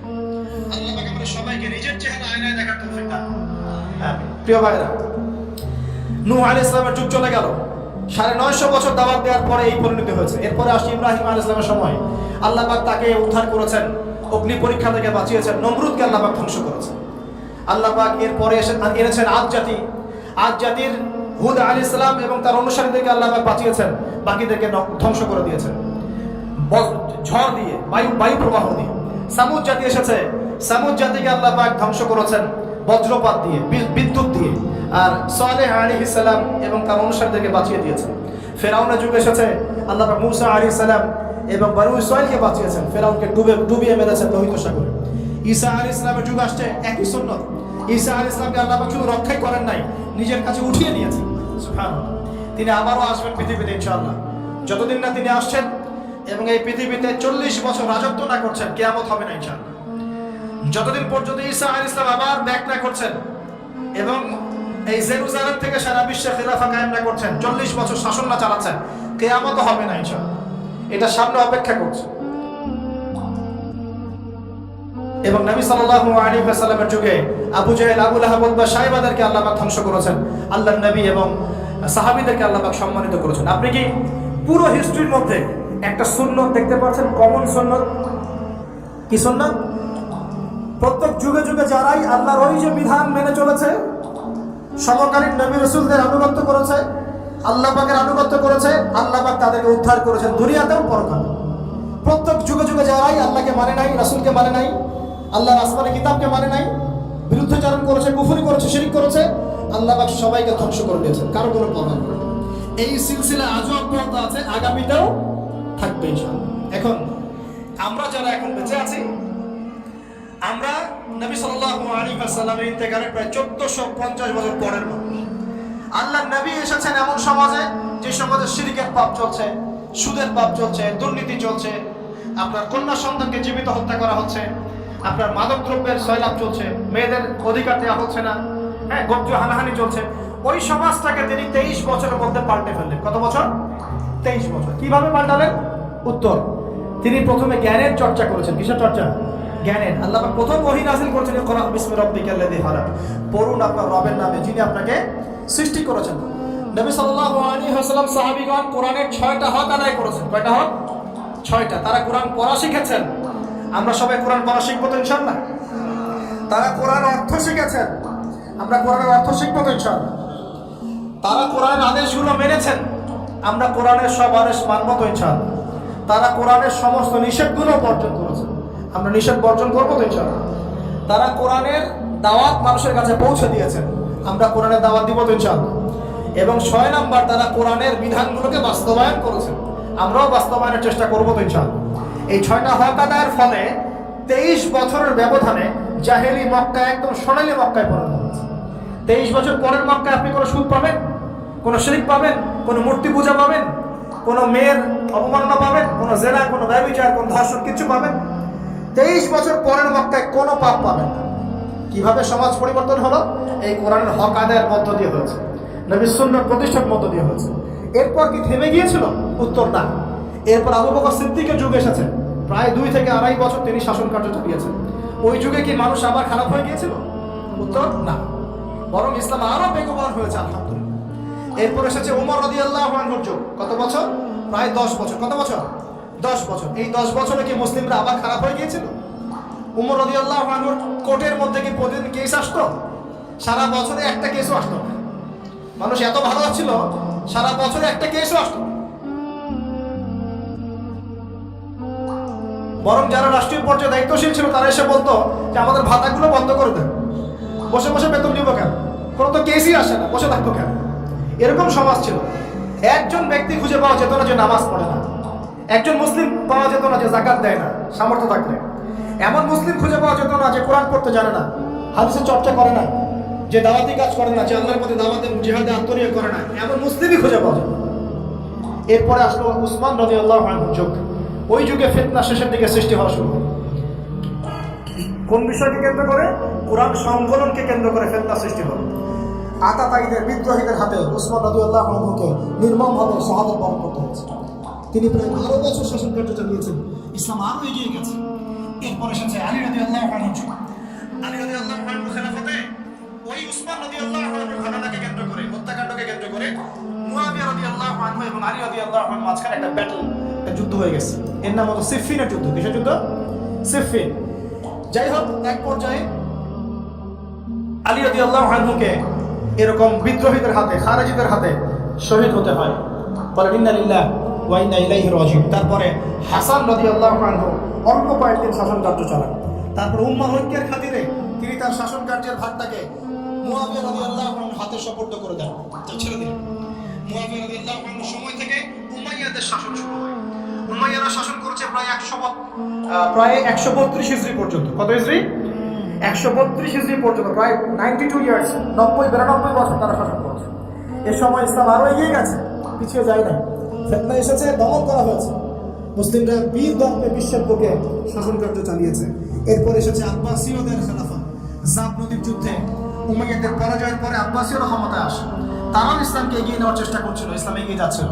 আল্লাহ পাক আমাদের সবাইকে নিজের চেহারা আয়নায় দেখার তৌফিক দান করুন। প্রিয় ভাইরা, নূহ আলাইহিস সালামের যুগ চলে গেল, 950 বছর দাওয়াত দেওয়ার পরে এই পরিণতি হয়েছে। এরপরে আসছে ইব্রাহিম আলাইহিস সালামের সময়, আল্লাহ পাক তাকে উদ্ধার করেছেন, অগ্নি পরীক্ষা থেকে বাঁচিয়েছেন, নমরুদকে আল্লাহ পাক ধ্বংস করেছেন। আল্লাহ পাক এরপরে এনেছেন আদ জাতি। আদ জাতির হুদ আলাইহিস সালাম এবং তার অনুসারীদেরকে আল্লাহ পাক বাঁচিয়েছেন, বাকিদেরকে ধ্বংস করে দিয়েছেন ঝড় দিয়ে, বায়ু প্রবাহ দিয়ে। সামুদ জাতি এসেছে, সামুদ জাতিকে আল্লাহ পাক ধ্বংস করেছেন বজ্রপাত দিয়ে, বিদ্যুৎ দিয়ে। আর সালেহ আলাইহিস সালাম এবং তার অনুসারীদেরকে বাঁচিয়ে দিয়েছেন। ফেরাউনের যুগ এসেছে, আল্লাহ পাক মূসা আলাইহিস সালাম এবং বনু ইসরাঈলকে বাঁচিয়েছেন, ফেরাউনকে ডুবিয়ে মেরেছেন লোহিত সাগরে। ঈসা আলাইহিস সালামের যুগ আসছে, একই সুন্নাত। ঈসা আলাইহিস সালামকে আল্লাহ পাক শুধু রক্ষাই করেন নাই, নিজের কাছে উঠিয়ে নিয়েছেন। সুবহানাল্লাহ। তিনি আবারও আসবেন পৃথিবীতে ইনশাআল্লাহ। যতদিন না তিনি আসছেন এবং এই পৃথিবীতে 40 বছর রাজত্ব না করছেন, কিয়ামত হবে না ইনশাআল্লাহ। যতদিন পর্যন্ত ঈসা আলাইহিস সালাম আবার ব্যাক না করছেন এবং এই জেরুজালেম থেকে সারা বিশ্বে খিলাফা কায়েম না করছেন, 40 বছর শাসন না চালাচ্ছেন, কিয়ামত হবে না ইনশাআল্লাহ। এটা সামনে অপেক্ষা করছে। এবং নবী সাল্লাল্লাহু আলাইহি ওয়াসাল্লামের যুগে আবু জাহেল, আবু লাহাব বা সাইবাদেরকে আল্লাহ পাক ধ্বংস করেছেন, আল্লাহর নবী এবং সাহাবীদেরকে আল্লাহ পাক সম্মানিত করেছেন। আপনি কি পুরো হিস্ট্রির মধ্যে একটা সুন্নাত দেখতে পাচ্ছেন, কমন সুন্নাত? কি সুন্নাত? প্রত্যেক যুগে যুগে যারাই আল্লাহর ওই যে বিধান মেনে চলেছে, সমকালীন নবী রাসূলদের আনুগত্য করেছে, আল্লাহ পাকের আনুগত্য করেছে, আল্লাহ পাক তাদেরকে উদ্ধার করেছেন দুনিয়াতেও পরকালে। প্রত্যেক যুগে যুগে যারাই আল্লাহকে মানে নাই, রাসূলকে মানে নাই, আল্লাহর আসমানি কিতাবকে মানে নাই, বিরুদ্ধাচরণ করেছে, কুফরি করেছে, শিরক করেছে, আল্লাহ পাক সবাইকে ধ্বংস করে দিয়েছেন, কারো কোনো প্রমাণ নেই। এই সিলসিলা আজও অব্যাহত আছে, আগামীতেও থাকবে ইনশাআল্লাহ। এখন আমরা যারা এখন বেঁচে আছি, আমরা নবী সাল্লাল্লাহু আলাইহি ওয়াসাল্লামের ইন্তেকালের প্রায় 1450 বছর পরের মানুষ। আল্লাহর নবী এসেছেন এমন সমাজে, যে সমাজে শিরকের পাপ চলছে, সুদের পাপ চলছে, দুর্নীতি চলছে, আপনার কন্যা সন্তানকে জীবিত হত্যা করা হচ্ছে, আপনার মাদক দ্রব্যের সয়লাভ চলছে, মেয়েদের অধিকার দেওয়া হচ্ছে না, হ্যাঁ, গোত্রীয় হানাহানি চলছে। ওই সমাজটাকে তিনি 23 বছরের মধ্যে পাল্টে ফেললেন। কত বছর? 23 বছর। কিভাবে পাল্টালেন? উত্তর, তিনি প্রথমে জ্ঞানের চর্চা করেছেন। কিসের চর্চা? জ্ঞানের। আল্লাহ পাক প্রথম ওহী নাযিল করেছেন, ইকরা বিসমি রাব্বিকাল্লাযী খালাক, পড়ুন আপনার রবের নামে যিনি আপনাকে সৃষ্টি করেছেন। নবী সাল্লাল্লাহু আলাইহি ওয়াসাল্লাম সাহাবীগণ কোরআনের 6টা হক আদায় করেছেন। কয়টা হক? 6টা। তারা কোরআন পড়া শিখেছেন। আমরা সবাই কোরআন পড়া শিখবো তো ইনশাআল্লাহ। তারা কোরআন অর্থ শিখেছেন, আমরা কোরআনের অর্থ শিখবো তো ইনশাআল্লাহ। তারা কোরআনের আদেশগুলো মেনেছেন, আমরা কোরআনের সব আদেশ মানব তো ইনশাআল্লাহ। তারা কোরআনের সমস্ত নিষেধগুলো বর্জন করেছেন, আমরা নিষেধ বর্জন করবো তো ইনশাআল্লাহ। তারা কোরআনের দাওয়াত মানুষের কাছে পৌঁছে দিয়েছেন, আমরা কোরআনের দাওয়াত দিব তো ইনশাআল্লাহ। এবং 6 নাম্বার, তারা কোরআনের বিধানগুলোকে বাস্তবায়ন করেছেন, আমরাও বাস্তবায়নের চেষ্টা করবো তো ইনশাআল্লাহ। এই 6টা হক আদায়ের ফলে 23 বছরের ব্যবধানে জাহেলি মক্কা একদম সোনালী মক্কায় পরিণত হয়েছে। 23 বছর পরের মক্কায় আপনি কোনো সুদ পাবেন, কোনো শিরক পাবেন, কোনো মূর্তি পূজা পাবেন, কোনো মেয়ের অবমাননা পাবেন, কোনো জেনা, কোনো ব্যভিচার, কোনো ধর্ষণ, কিছু পাবেন? 23 বছর পরের মক্কায় কোনো পাপ পাবেন না। কিভাবে সমাজ পরিবর্তন হলো? এই কোরআনের হক আদায়ের মধ্য দিয়ে হয়েছে, নবীর সুন্নাত প্রতিষ্ঠার মধ্য দিয়ে হয়েছে। এরপর কি থেমে গিয়েছিল? উত্তর, না। এরপর আবু বকর সিদ্দিকের যুগ এসেছে, প্রায় 2 থেকে 2.5 বছর তিনি শাসন কার্য চালিয়েছেন। ওই যুগে কি মানুষ আবার খারাপ হয়ে গিয়েছিল? উত্তর, না, বরং ইসলাম আরো বেগবান হয়েছে আলহামদুলিল্লাহ। এরপর এসেছে ওমর রাদিয়াল্লাহু আনহুর যুগ। কত বছর? প্রায় 10 বছর। কত বছর? 10 বছর। এই 10 বছরে কি মুসলিমরা আবার খারাপ হয়ে গিয়েছিল? ওমর রাদিয়াল্লাহু আনহুর কোর্টের মধ্যে কি প্রতিদিন কেস আসতো? সারা বছরে একটা কেসও আসতো না। মানুষ এত ভালো ছিল, সারা বছরে একটা কেসও আসতো না। বরং যারা রাষ্ট্রীয় পর্যায়ে দায়িত্বশীল ছিল, তারা এসে বলতো যে আমাদের ভাতাগুলো বন্ধ করে দেন, বসে বসে বেতন দিব কেন, কোনো তো কেসই আসে না, বসে থাকতো কেন? এরকম সমাজ ছিল। একজন ব্যক্তি খুঁজে পাওয়া যেত না যে নামাজ পড়ে না, একজন মুসলিম পাওয়া যেত না যে যাকাত দেয় না সামর্থ্য থাকলে, এমন মুসলিম খুঁজে পাওয়া যেত না যে কোরআন পড়তে জানে না, হাদিসের চর্চা করে না, যে দাওয়াতি কাজ করে না, যে আল্লাহর প্রতি দাওয়াতে জিহাদে আত্মনিয়োগ করে না, এমন মুসলিমই খুঁজে পাওয়া যেত। এরপরে আসলো উসমান রাদিয়াল্লাহু আনহুর যুগ। ওই যুগে ফিতনা শেষের দিকে সৃষ্টি হওয়া শুরু হয়। কোন বিষয়কে কেন্দ্র করে? কোরআন সংকলনকে কেন্দ্র করে ফিতনা সৃষ্টি হলো। আতাতায়ীদের, বিদ্রোহীদের হাতে উসমান রাদিয়াল্লাহু আনহুকে নির্মমভাবে শাহাদাত বরণ করতে হয়েছে। তিনি প্রায় 12 বছর শাসন কার্য চালিয়েছেন, ইসলাম আরো এগিয়ে গেছে। এরপর এসেছে আলী রাদিয়াল্লাহু আনহু। আলী রাদিয়াল্লাহু আনহু খেলাফতে ওই উসমান রাদিয়াল্লাহু আনহুর ঘটনাকে কেন্দ্র করে, হত্যাকাণ্ডকে কেন্দ্র করে মুয়াবিয়া রাদিয়াল্লাহু আনহু এবং আলী রাদিয়াল্লাহু আনহু মাঝখানে একটা ব্যাটল, একটা যুদ্ধ হয়ে গেছে। এর নাম হলো সিফফিনের যুদ্ধ। কিসের যুদ্ধ? সিফফিন। যাই হোক, এক পর্যায়ে আলী রাদিয়াল্লাহু আনহুকে এরকম বিদ্রোহীদের হাতে, খারেজিদের হাতে শহীদ হতে হয়। বলেন ইন্না লিল্লাহি ওয়া ইন্না ইলাইহি রাজিউন। তারপরে হাসান রাদিয়াল্লাহু আনহু অল্প কয়েকদিন শাসন কার্য চালান। তারপর উম্মাহ ঐক্যের খাতিরে তিনি তার শাসন কার্যের ভাগটাকে মুআবিয়া রাদিয়াল্লাহু আনহুর হাতে সুপর্দ করে দেন, ছেড়ে দিলেন। মুআবিয়া রাদিয়াল্লাহু আনহুর সময় থেকে উমাইয়াদের শাসন শুরু হয়। উমাইয়ারা শাসন করেছে প্রায় 132 হিজরি পর্যন্ত। কত হিজরি? 132 হিজরি পর্যন্ত, প্রায় 92 ইয়ার্স, 92 বছর তারা শাসন করেছে। এ সময় ইসলাম আরো এগিয়ে গেছে, পিছিয়ে যায় না। ফিতনা এসেছে, দমন করা হয়েছে। মুসলিমরা বীর দর্পে বিশ্বের বুকে শাসন কার্য চালিয়েছে। এরপর এসেছে আব্বাসীয়দের খেলাফত। জাব নদীর যুদ্ধে উমাইয়াদের পরাজয়ের পরে আব্বাসীয়রা ক্ষমতায় আসে। তারাও ইসলামকে এগিয়ে নেওয়ার চেষ্টা করছিল, ইসলাম এগিয়ে যাচ্ছিল,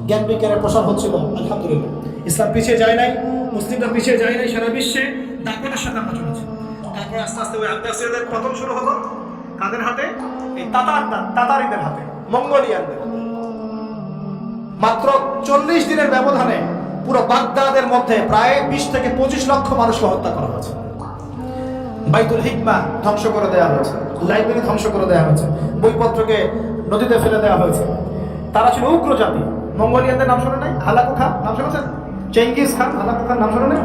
জ্ঞান বিজ্ঞানের প্রসার হচ্ছিল। আলহামদুলিল্লাহ, ইসলাম পিছিয়ে যায় নাই, মুসলিমরা পিছিয়ে যায় নাই, সারা বিশ্বে দাপটের সাথে আমরা চলেছি। তারপর আস্তে আস্তে ওই আব্বাসীয়দের পতন শুরু হলো। কাদের হাতে? এই তাতারিদের হাতে, মঙ্গোলিয়ানদের হাতে। মাত্র 40 দিনের ব্যবধানে পুরো বাগদাদের মধ্যে প্রায় 20 থেকে 25 লক্ষ মানুষকে হত্যা করা হয়েছে। বাইতুল হিকমা ধ্বংস করে দেওয়া হয়েছে, লাইব্রেরি ধ্বংস করে দেওয়া হয়েছে, বইপত্রকে নদীতে ফেলে দেওয়া হয়েছে। তারা ছিল উগ্র জাতি। মঙ্গোলিয়ানদের নাম শোনে নাই? হালাকু খান নাম শুনেছেন? চেঙ্গিস খান, হালাকু খান নাম শোনে নাই?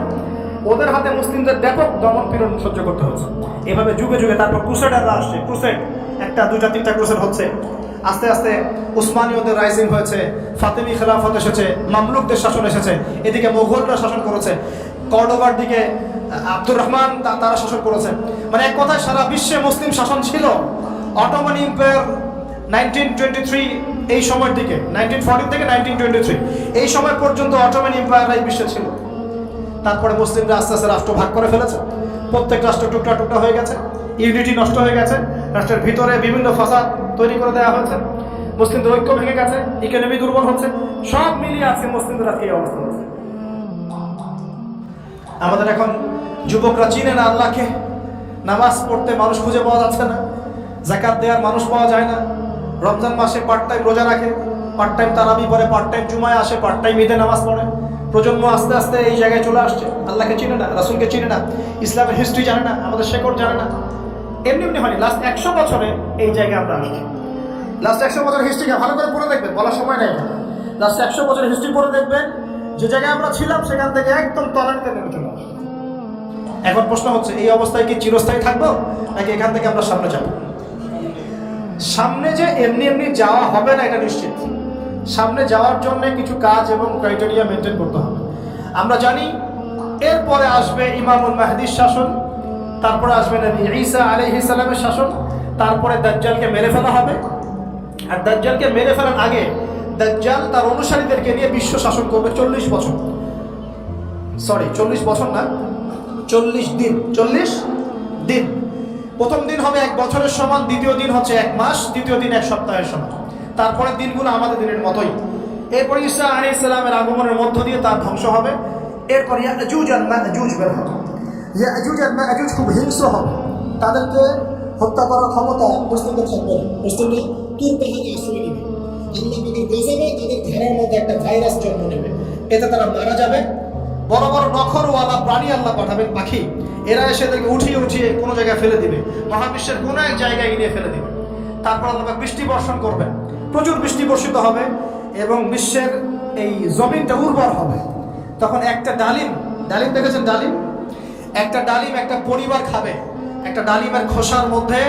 ওদের হাতে মুসলিমদের ব্যাপক দমন পীড়ন সহ্য করতে হচ্ছে। এভাবে যুগে যুগে তারপর ক্রুসেডাররা আসছে। ক্রুসেড, একটা, দুইটা, তিনটা ক্রুসেড হচ্ছে। আস্তে আস্তে উসমানীয়দের রাইজিং হয়েছে, ফাতেমি খেলাফত এসেছে, মামলুকদের শাসন এসেছে, এদিকে মোগলরা শাসন করেছে, কর্ডোবার দিকে আব্দুর রহমান তারা শাসন করেছে। মানে এক কথায় সারা বিশ্বে মুসলিম শাসন ছিল। অটোমান এম্পায়ার 1923 এই সময়ের দিকে, 1914 থেকে 1923 এই সময় পর্যন্ত অটোমান এম্পায়ার এই বিশ্বে ছিল। তারপরে মুসলিমরা আস্তে আস্তে রাষ্ট্র ভাগ করে ফেলেছে। প্রত্যেক রাষ্ট্র টুকরা টুকরা হয়ে গেছে, ইউনিটি নষ্ট হয়ে গেছে, রাষ্ট্রের ভিতরে বিভিন্ন ফাসাদ তৈরি করে দেওয়া হয়েছে, মুসলিমদের ঐক্য ভেঙে গেছে, ইকোনমি দুর্বল হচ্ছে। সব মিলিয়ে আছে মুসলিমদের আজকে এই অবস্থা হচ্ছে। আমাদের এখন যুবকরা চিনে না আল্লাহকে, নামাজ পড়তে মানুষ খুঁজে পাওয়া যাচ্ছে না, যাকাত দেওয়ার মানুষ পাওয়া যায় না। রমজান মাসে পার্ট টাইম রোজা রাখে, পার্ট টাইম তারাবি পড়ে, পার্ট টাইম জুমায় আসে, পার্ট টাইম ঈদে নামাজ পড়ে। প্রজন্ম আস্তে আস্তে এই জায়গায় চলে আসছে, আল্লাহকে চিনে না, রাসূলকে চিনে না, ইসলামের হিস্ট্রি জানে না, আমাদের শেকড় জানে না। এমনি এমনি হয়নি, লাস্ট 100 বছরে এই জায়গায় আমরা আসছি। লাস্ট 100 বছরের হিস্ট্রিকে ভালো করে পড়ে দেখবেন, বলার সময় নেই। লাস্ট 100 বছরের হিস্ট্রি পড়ে দেখবেন, যে জায়গায় আমরা ছিলাম সেখান থেকে একদম তলানিতে নেমে চলে আসছি। এখন প্রশ্ন হচ্ছে, এই অবস্থায় কি চিরস্থায়ী থাকবো, নাকি এখান থেকে আমরা সামনে যাব? সামনে যে এমনি এমনি যাওয়া হবে না এটা নিশ্চিত। সামনে যাওয়ার জন্য কিছু কাজ এবং ক্রাইটেরিয়া মেনটেন করতে হবে। আমরা জানি এরপরে আসবে ইমামুল মাহদির শাসন, তারপরে আসবে নবী ঈসা আলাইহিস সালামের শাসন, তারপরে দাজ্জালকে মেরে ফেলা হবে। আর দাজ্জালকে মেরে ফেলার আগে দাজ্জাল তার অনুসারীদেরকে নিয়ে বিশ্ব শাসন করবে 40 বছর। 40 বছর না, 40 দিন। 40 দিন। প্রথম দিন হবে 1 বছরের সমান, দ্বিতীয় দিন হচ্ছে 1 মাস, তৃতীয় দিন 1 সপ্তাহের সমান। তারপরে দিনগুলো আমাদের দিনের মতোই। এরপর ঈসা আলাইহিস সালামের আগমনের মধ্য দিয়ে তার ধ্বংস হবে। এরপর ইয়াজুজ আর মাজুজ বের হবে। ইয়াজুজ আর মাজুজ খুব হিংস্র হবে, তাদেরকে হত্যা করার ক্ষমতা মুসলিমদের থাকবে না। মুসলিমরা তুর পাহাড়ে আশ্রয় নেবে, আল্লাহ পাকের গজবে তাদের ঘরের মধ্যে একটা ভাইরাস জন্ম নেবে, এতে তারা মারা যাবে। বড় বড় নখরওয়ালা প্রাণী আল্লাহ পাঠাবেন, পাখি, এরা এসে তাকে উঠিয়ে উঠিয়ে কোনো জায়গায় ফেলে দিবে, মহাবিশ্বের কোনো এক জায়গায় নিয়ে ফেলে দিবে। তারপর আল্লাহ বৃষ্টি বর্ষণ করবে, প্রচুর বৃষ্টি বর্ষিত হবে এবং বিশ্বের এই জমিনটা উর্বর হবে। তখন একটা ডালিম দেখেছেন? ডালিম, একটা ডালিম একটা পরিবার খাবে। একটা ডালিমের খোসার মধ্যে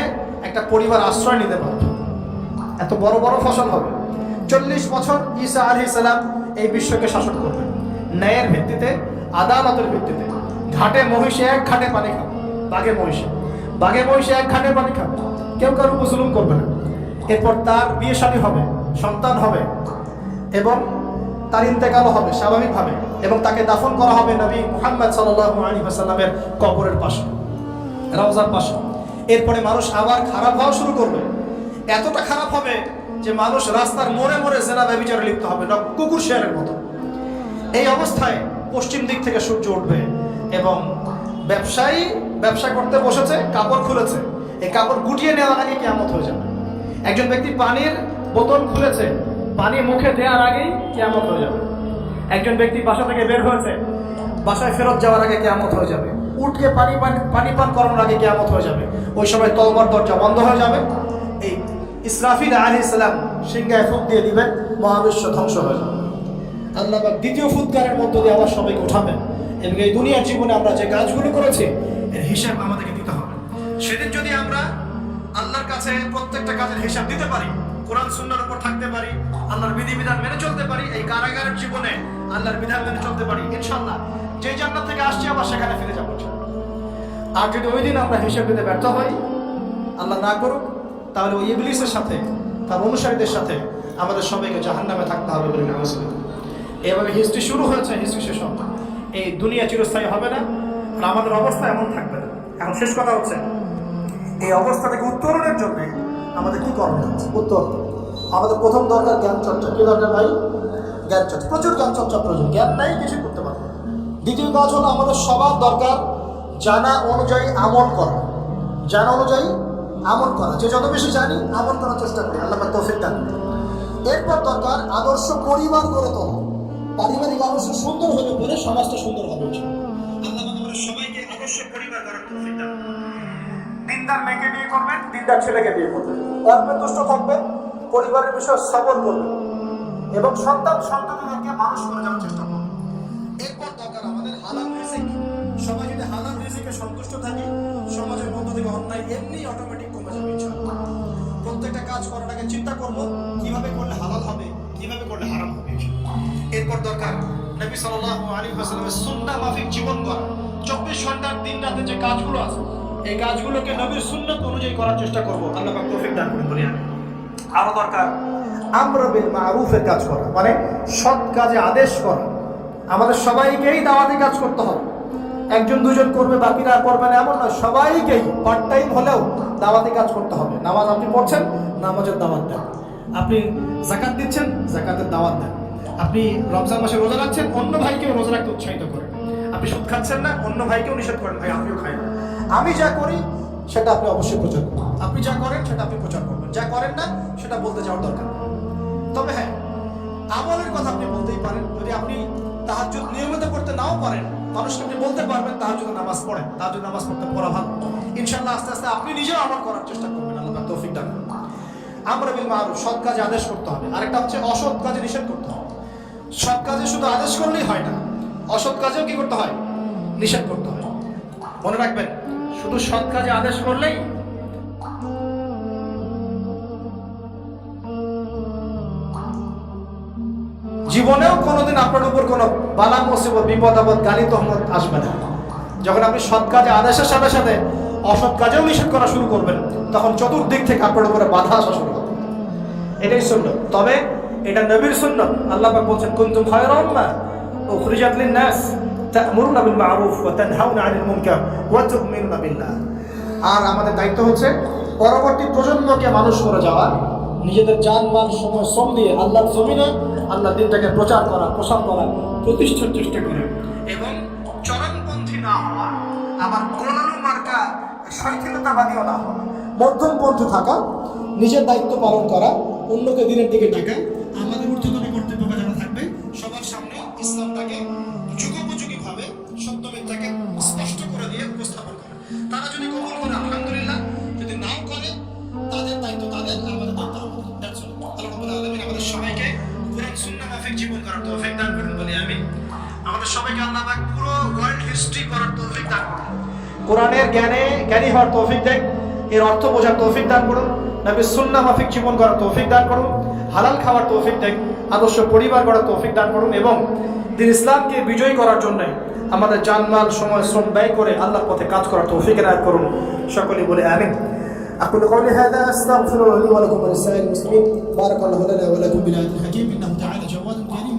একটা পরিবার আশ্রয় নিতে পারবে। এত বড় বড় ফসল হবে। 40 বছর ঈসা আলাইহিস সালাম এই বিশ্বকে শাসন করবেন ন্যায়ের ভিত্তিতে, আদালতের ভিত্তিতে। ঘাটে মহিষে এক ঘাটে পানি খাবে, বাঘে মহিষে এক ঘাটে পানি খাবে, কেউ কারো উপর জুলুম করবে না। এরপর তার বিয়ে শাদী হবে, সন্তান হবে এবং তার ইন্তেকালও হবে স্বাভাবিকভাবে, এবং তাকে দাফন করা হবে নবী মুহাম্মদ সাল্লাল্লাহু আলাইহি ওয়াসাল্লামের কবরের পাশে, রওজার পাশে। এরপরে মানুষ আবার খারাপ হওয়া শুরু করবে। এতটা খারাপ হবে যে মানুষ রাস্তার মোড়ে মোড়ে জেনা ব্যভিচারে লিপ্ত হবে, না কুকুর শেয়ারের মতো। এই অবস্থায় পশ্চিম দিক থেকে সূর্য উঠবে এবং ব্যবসায়ী ব্যবসা করতে বসেছে, কাপড় খুলেছে, এই কাপড় গুটিয়ে নেওয়ার আগে কিয়ামত হয়ে যাবে। একজন ব্যক্তি পানির বোতল খুলেছে, পানি মুখে দেওয়ার আগেই কিয়ামত হয়ে যাবে। একজন ব্যক্তি বাসা থেকে বের হয়েছে, বাসায় ফেরত যাওয়ার আগে কিয়ামত হয়ে যাবে। উঠকে পানি পান করানোর আগে কিয়ামত হয়ে যাবে। ওই সময় তওবার দরজা বন্ধ হয়ে যাবে। এই ইসরাফিল আলাইহিস সালাম সিংহায় ফুঁক দিয়ে দিবেন, মহাবিশ্ব ধ্বংস হয়ে যাবে। আল্লাহ পাক দ্বিতীয় ফুৎকারের মধ্য দিয়ে আবার সবাইকে উঠাবেন এবং এই দুনিয়ার জীবনে আমরা যে কাজগুলো করেছি এর হিসাব আমাদেরকে দিতে হবে। সেদিন যদি আমরা আল্লাহর কাছে প্রত্যেকটা কাজের হিসাব দিতে পারি, কোরআন সুন্নাহর উপর থাকতে পারি, আল্লাহর বিধিবিধান মেনে চলতে পারি, এই কারাগারের জীবনে আল্লাহর বিধান মেনে চলতে পারি, ইনশাআল্লাহ যে জান্নাত থেকে আসছি আবার সেখানে ফিরে যাবো। আর যদি ওই দিন আমরা হিসাব দিতে ব্যর্থ হই, আল্লাহ না করুক, তাহলে ওই ইবলিসের সাথে তার অনুসারীদের সাথে আমাদের সবাইকে জাহান্নামে থাকতে হবে বলে বলেছিলেন। এভাবে হিস্ট্রি শুরু হয়েছে, হিস্ট্রি শেষ হবে। এই দুনিয়া চিরস্থায়ী হবে না, আর আমাদের অবস্থা এমন থাকবে না। এখন শেষ কথা হচ্ছে, এই অবস্থা থেকে উত্তরণের জন্য আমাদের কি করণীয়? উত্তর আমাদের প্রথম দরকার জ্ঞান চর্চা। কি দরকার ভাই? জ্ঞান চর্চা, প্রচুর জ্ঞান চর্চা প্রয়োজন। জ্ঞান নাই কিছু করতে পারবো। দ্বিতীয় কাজ হলো আমাদের সবার দরকার জানা অনুযায়ী আমল করা। জানা অনুযায়ী আমল করা, যে যত বেশি জানি আমল করার চেষ্টা করি, আল্লাহ পাক তৌফিক দান করেন। এরপর দরকার আদর্শ পরিবার গড়ে তোলা। পারিবারিক আদর্শ সুন্দর হলে পরে সমাজটা সুন্দর হবে। আল্লাহ পাক আমাদের সবাইকে আদর্শ পরিবার গড়ার তৌফিক দান করেন। দিনদার মেয়েকে বিয়ে করবেন, দিনদার ছেলেকে বিয়ে করবেন, অল্পে তুষ্ট থাকবেন, পরিবারের বিষয়ে সবল করবেন এবং সন্তানদেরকে মানুষ করে যাওয়ার চেষ্টা করবেন। এরপর দরকার আমাদের হালাল রিজিক। সবাই যদি হালাল রিজিকে সন্তুষ্ট থাকি, সমাজের মধ্য থেকে অন্যায় এমনি অটোমেটিক কমে যাবে ইনশাআল্লাহ। প্রত্যেকটা কাজ করার আগে চিন্তা করব কিভাবে করলে হালাল হবে, কিভাবে করলে হারাম হবে। এরপর দরকার নবী সাল্লাল্লাহু আলাইহি ওয়াসাল্লামের সুন্নাহ মাফিক জীবন গড়া। 24 ঘন্টার দিন রাতে যে কাজগুলো আছে এই কাজগুলোকে নবীর সুন্নাত অনুযায়ী করার চেষ্টা করব। আল্লাহ পাক তৌফিক দান করুন বলি আমি। আরো দরকার আমর বিল মারুফের কাজ করা, মানে সৎ কাজে আদেশ করা। আমাদের সবাইকেই দাওয়াতি কাজ করতে হবে। একজন দুজন করবে বাকিরা করবে না এমন নয়, সবাইকেই পার্ট টাইম হলেও দাওয়াতি কাজ করতে হবে। নামাজ আপনি পড়ছেন, নামাজের দাওয়াত দেন। আপনি যাকাত দিচ্ছেন, যাকাতের দাওয়াত দেন। আপনি রমজান মাসে রোজা রাখছেন, অন্য ভাইকেও রোজা রাখতে উৎসাহিত করেন। আপনি সুদ খাচ্ছেন না, অন্য ভাইকেও নিষেধ করেন, ভাই আপনিও খাই না। আমি যা করি সেটা আপনি অবশ্যই প্রচার করবেন। আপনি যা করেন সেটা আপনি প্রচার করবেন, যা করেন না সেটা বলতে যাওয়ার দরকার নেই। তবে হ্যাঁ, আমলের কথা আপনি বলতেই পারেন। যদি আপনি তাহাজ্জুদ নিয়মিত করতে নাও পারেন, মানুষকে আপনি বলতে পারবেন তাহাজ্জুদ নামাজ পড়েন, তাহাজ্জুদ নামাজ পড়তে পড়া ভালো। ইনশাআল্লাহ আস্তে আস্তে আপনি নিজেও আমল করার চেষ্টা করবেন। আল্লাহ পাক তৌফিক দান করুন। আমর বিল মারুফ, সৎ কাজে আদেশ করতে হবে। আরেকটা হচ্ছে অসৎ কাজে নিষেধ করতে হবে। সৎ কাজে শুধু আদেশ করলেই হয় না, অসৎ কাজেও কি করতে হয়? নিষেধ করতে হয়। মনে রাখবেন, শুধু সৎ কাজে আদেশ করলেই জীবনেও কোনোদিন আপনার উপর কোনো বালা মুসিবত, বিপদ আপদ, গালি তহমত আসবে না। যখন আপনি সৎ কাজে আদেশের সাথে সাথে অসৎ কাজেও নিষেধ করা শুরু করবেন, তখন চতুর্দিক থেকে আপনার উপরে বাধা আসা শুরু হবে। এটাই সুন্নাত। তবে এটা নবীর সুন্নাত। আল্লাহ পাক বলছেন, কুনতুম খায়রা উম্মাহ উখরিজাত লিন-নাস তা'মুরুনা বিল মা'রুফ ওয়া তানহাউনা 'আনিল মুনকার ওয়া তু'মিনুনা বিল্লাহ। আর আমাদের দায়িত্ব হচ্ছে পরবর্তী প্রজন্মকে মানুষ করে যাওয়া, নিজেদের জান মাল সময় শ্রম দিয়ে আল্লাহর জমিনে আল্লাহর দিনটাকে প্রচার করা, প্রসার করা, প্রতিষ্ঠার চেষ্টা করা এবং চরমপন্থী না হওয়া, আবার গোলানো মার্কা শৈথিলতাবাদীও না হওয়া, মধ্যমপন্থী থাকা, নিজের দায়িত্ব পালন করা, অন্যকে দিনের দিকে ডাকা। আমাদের ঊর্ধ্বতন কর্তৃপক্ষ যারা থাকবে সবার সামনে ইসলামটাকে যুগোপযোগীভাবে সত্য মিথ্যাকে স্পষ্ট করে দিয়ে উপস্থাপন করা। তারা যদি কবুল করে আলহামদুলিল্লাহ, যদি নাও করে তাদের দায়িত্ব তাদের, আমাদের দায়িত্ব আমাদের। আল্লাহ রাব্বুল আলামিন আমাদের সবাইকে কোরআন সুন্নাহ মাফিক জীবন করার তৌফিক দান করুন বলি আমি। আমাদের সবাইকে আল্লাহ পাক পুরো ওয়ার্ল্ড হিস্ট্রি করার তৌফিক দান করুন। কোরআনের জ্ঞানী হওয়ার তৌফিক দেন, এর অর্থ বোঝার তৌফিক দান করুন, নবীর সুন্নাহ মাফিক জীবন করার তৌফিক দান করুন, হালাল খাওয়ার তৌফিক দেন, আদর্শ পরিবার গড়ার তৌফিক দান করুন এবং দিন ইসলামকে বিজয়ী করার জন্য আমাদের জানমাল সময় শ্রম ব্যয় করে আল্লাহর পথে কাজ করার তৌফিক এনায়েত করুন। সকলেই বলে আমিন। أقول قولي هذا أستغفر الله لي ولكم ولسائر المسلمين. بارك الله لنا ولكم بالآيات الحكيم إنه تعالى جواد كريم.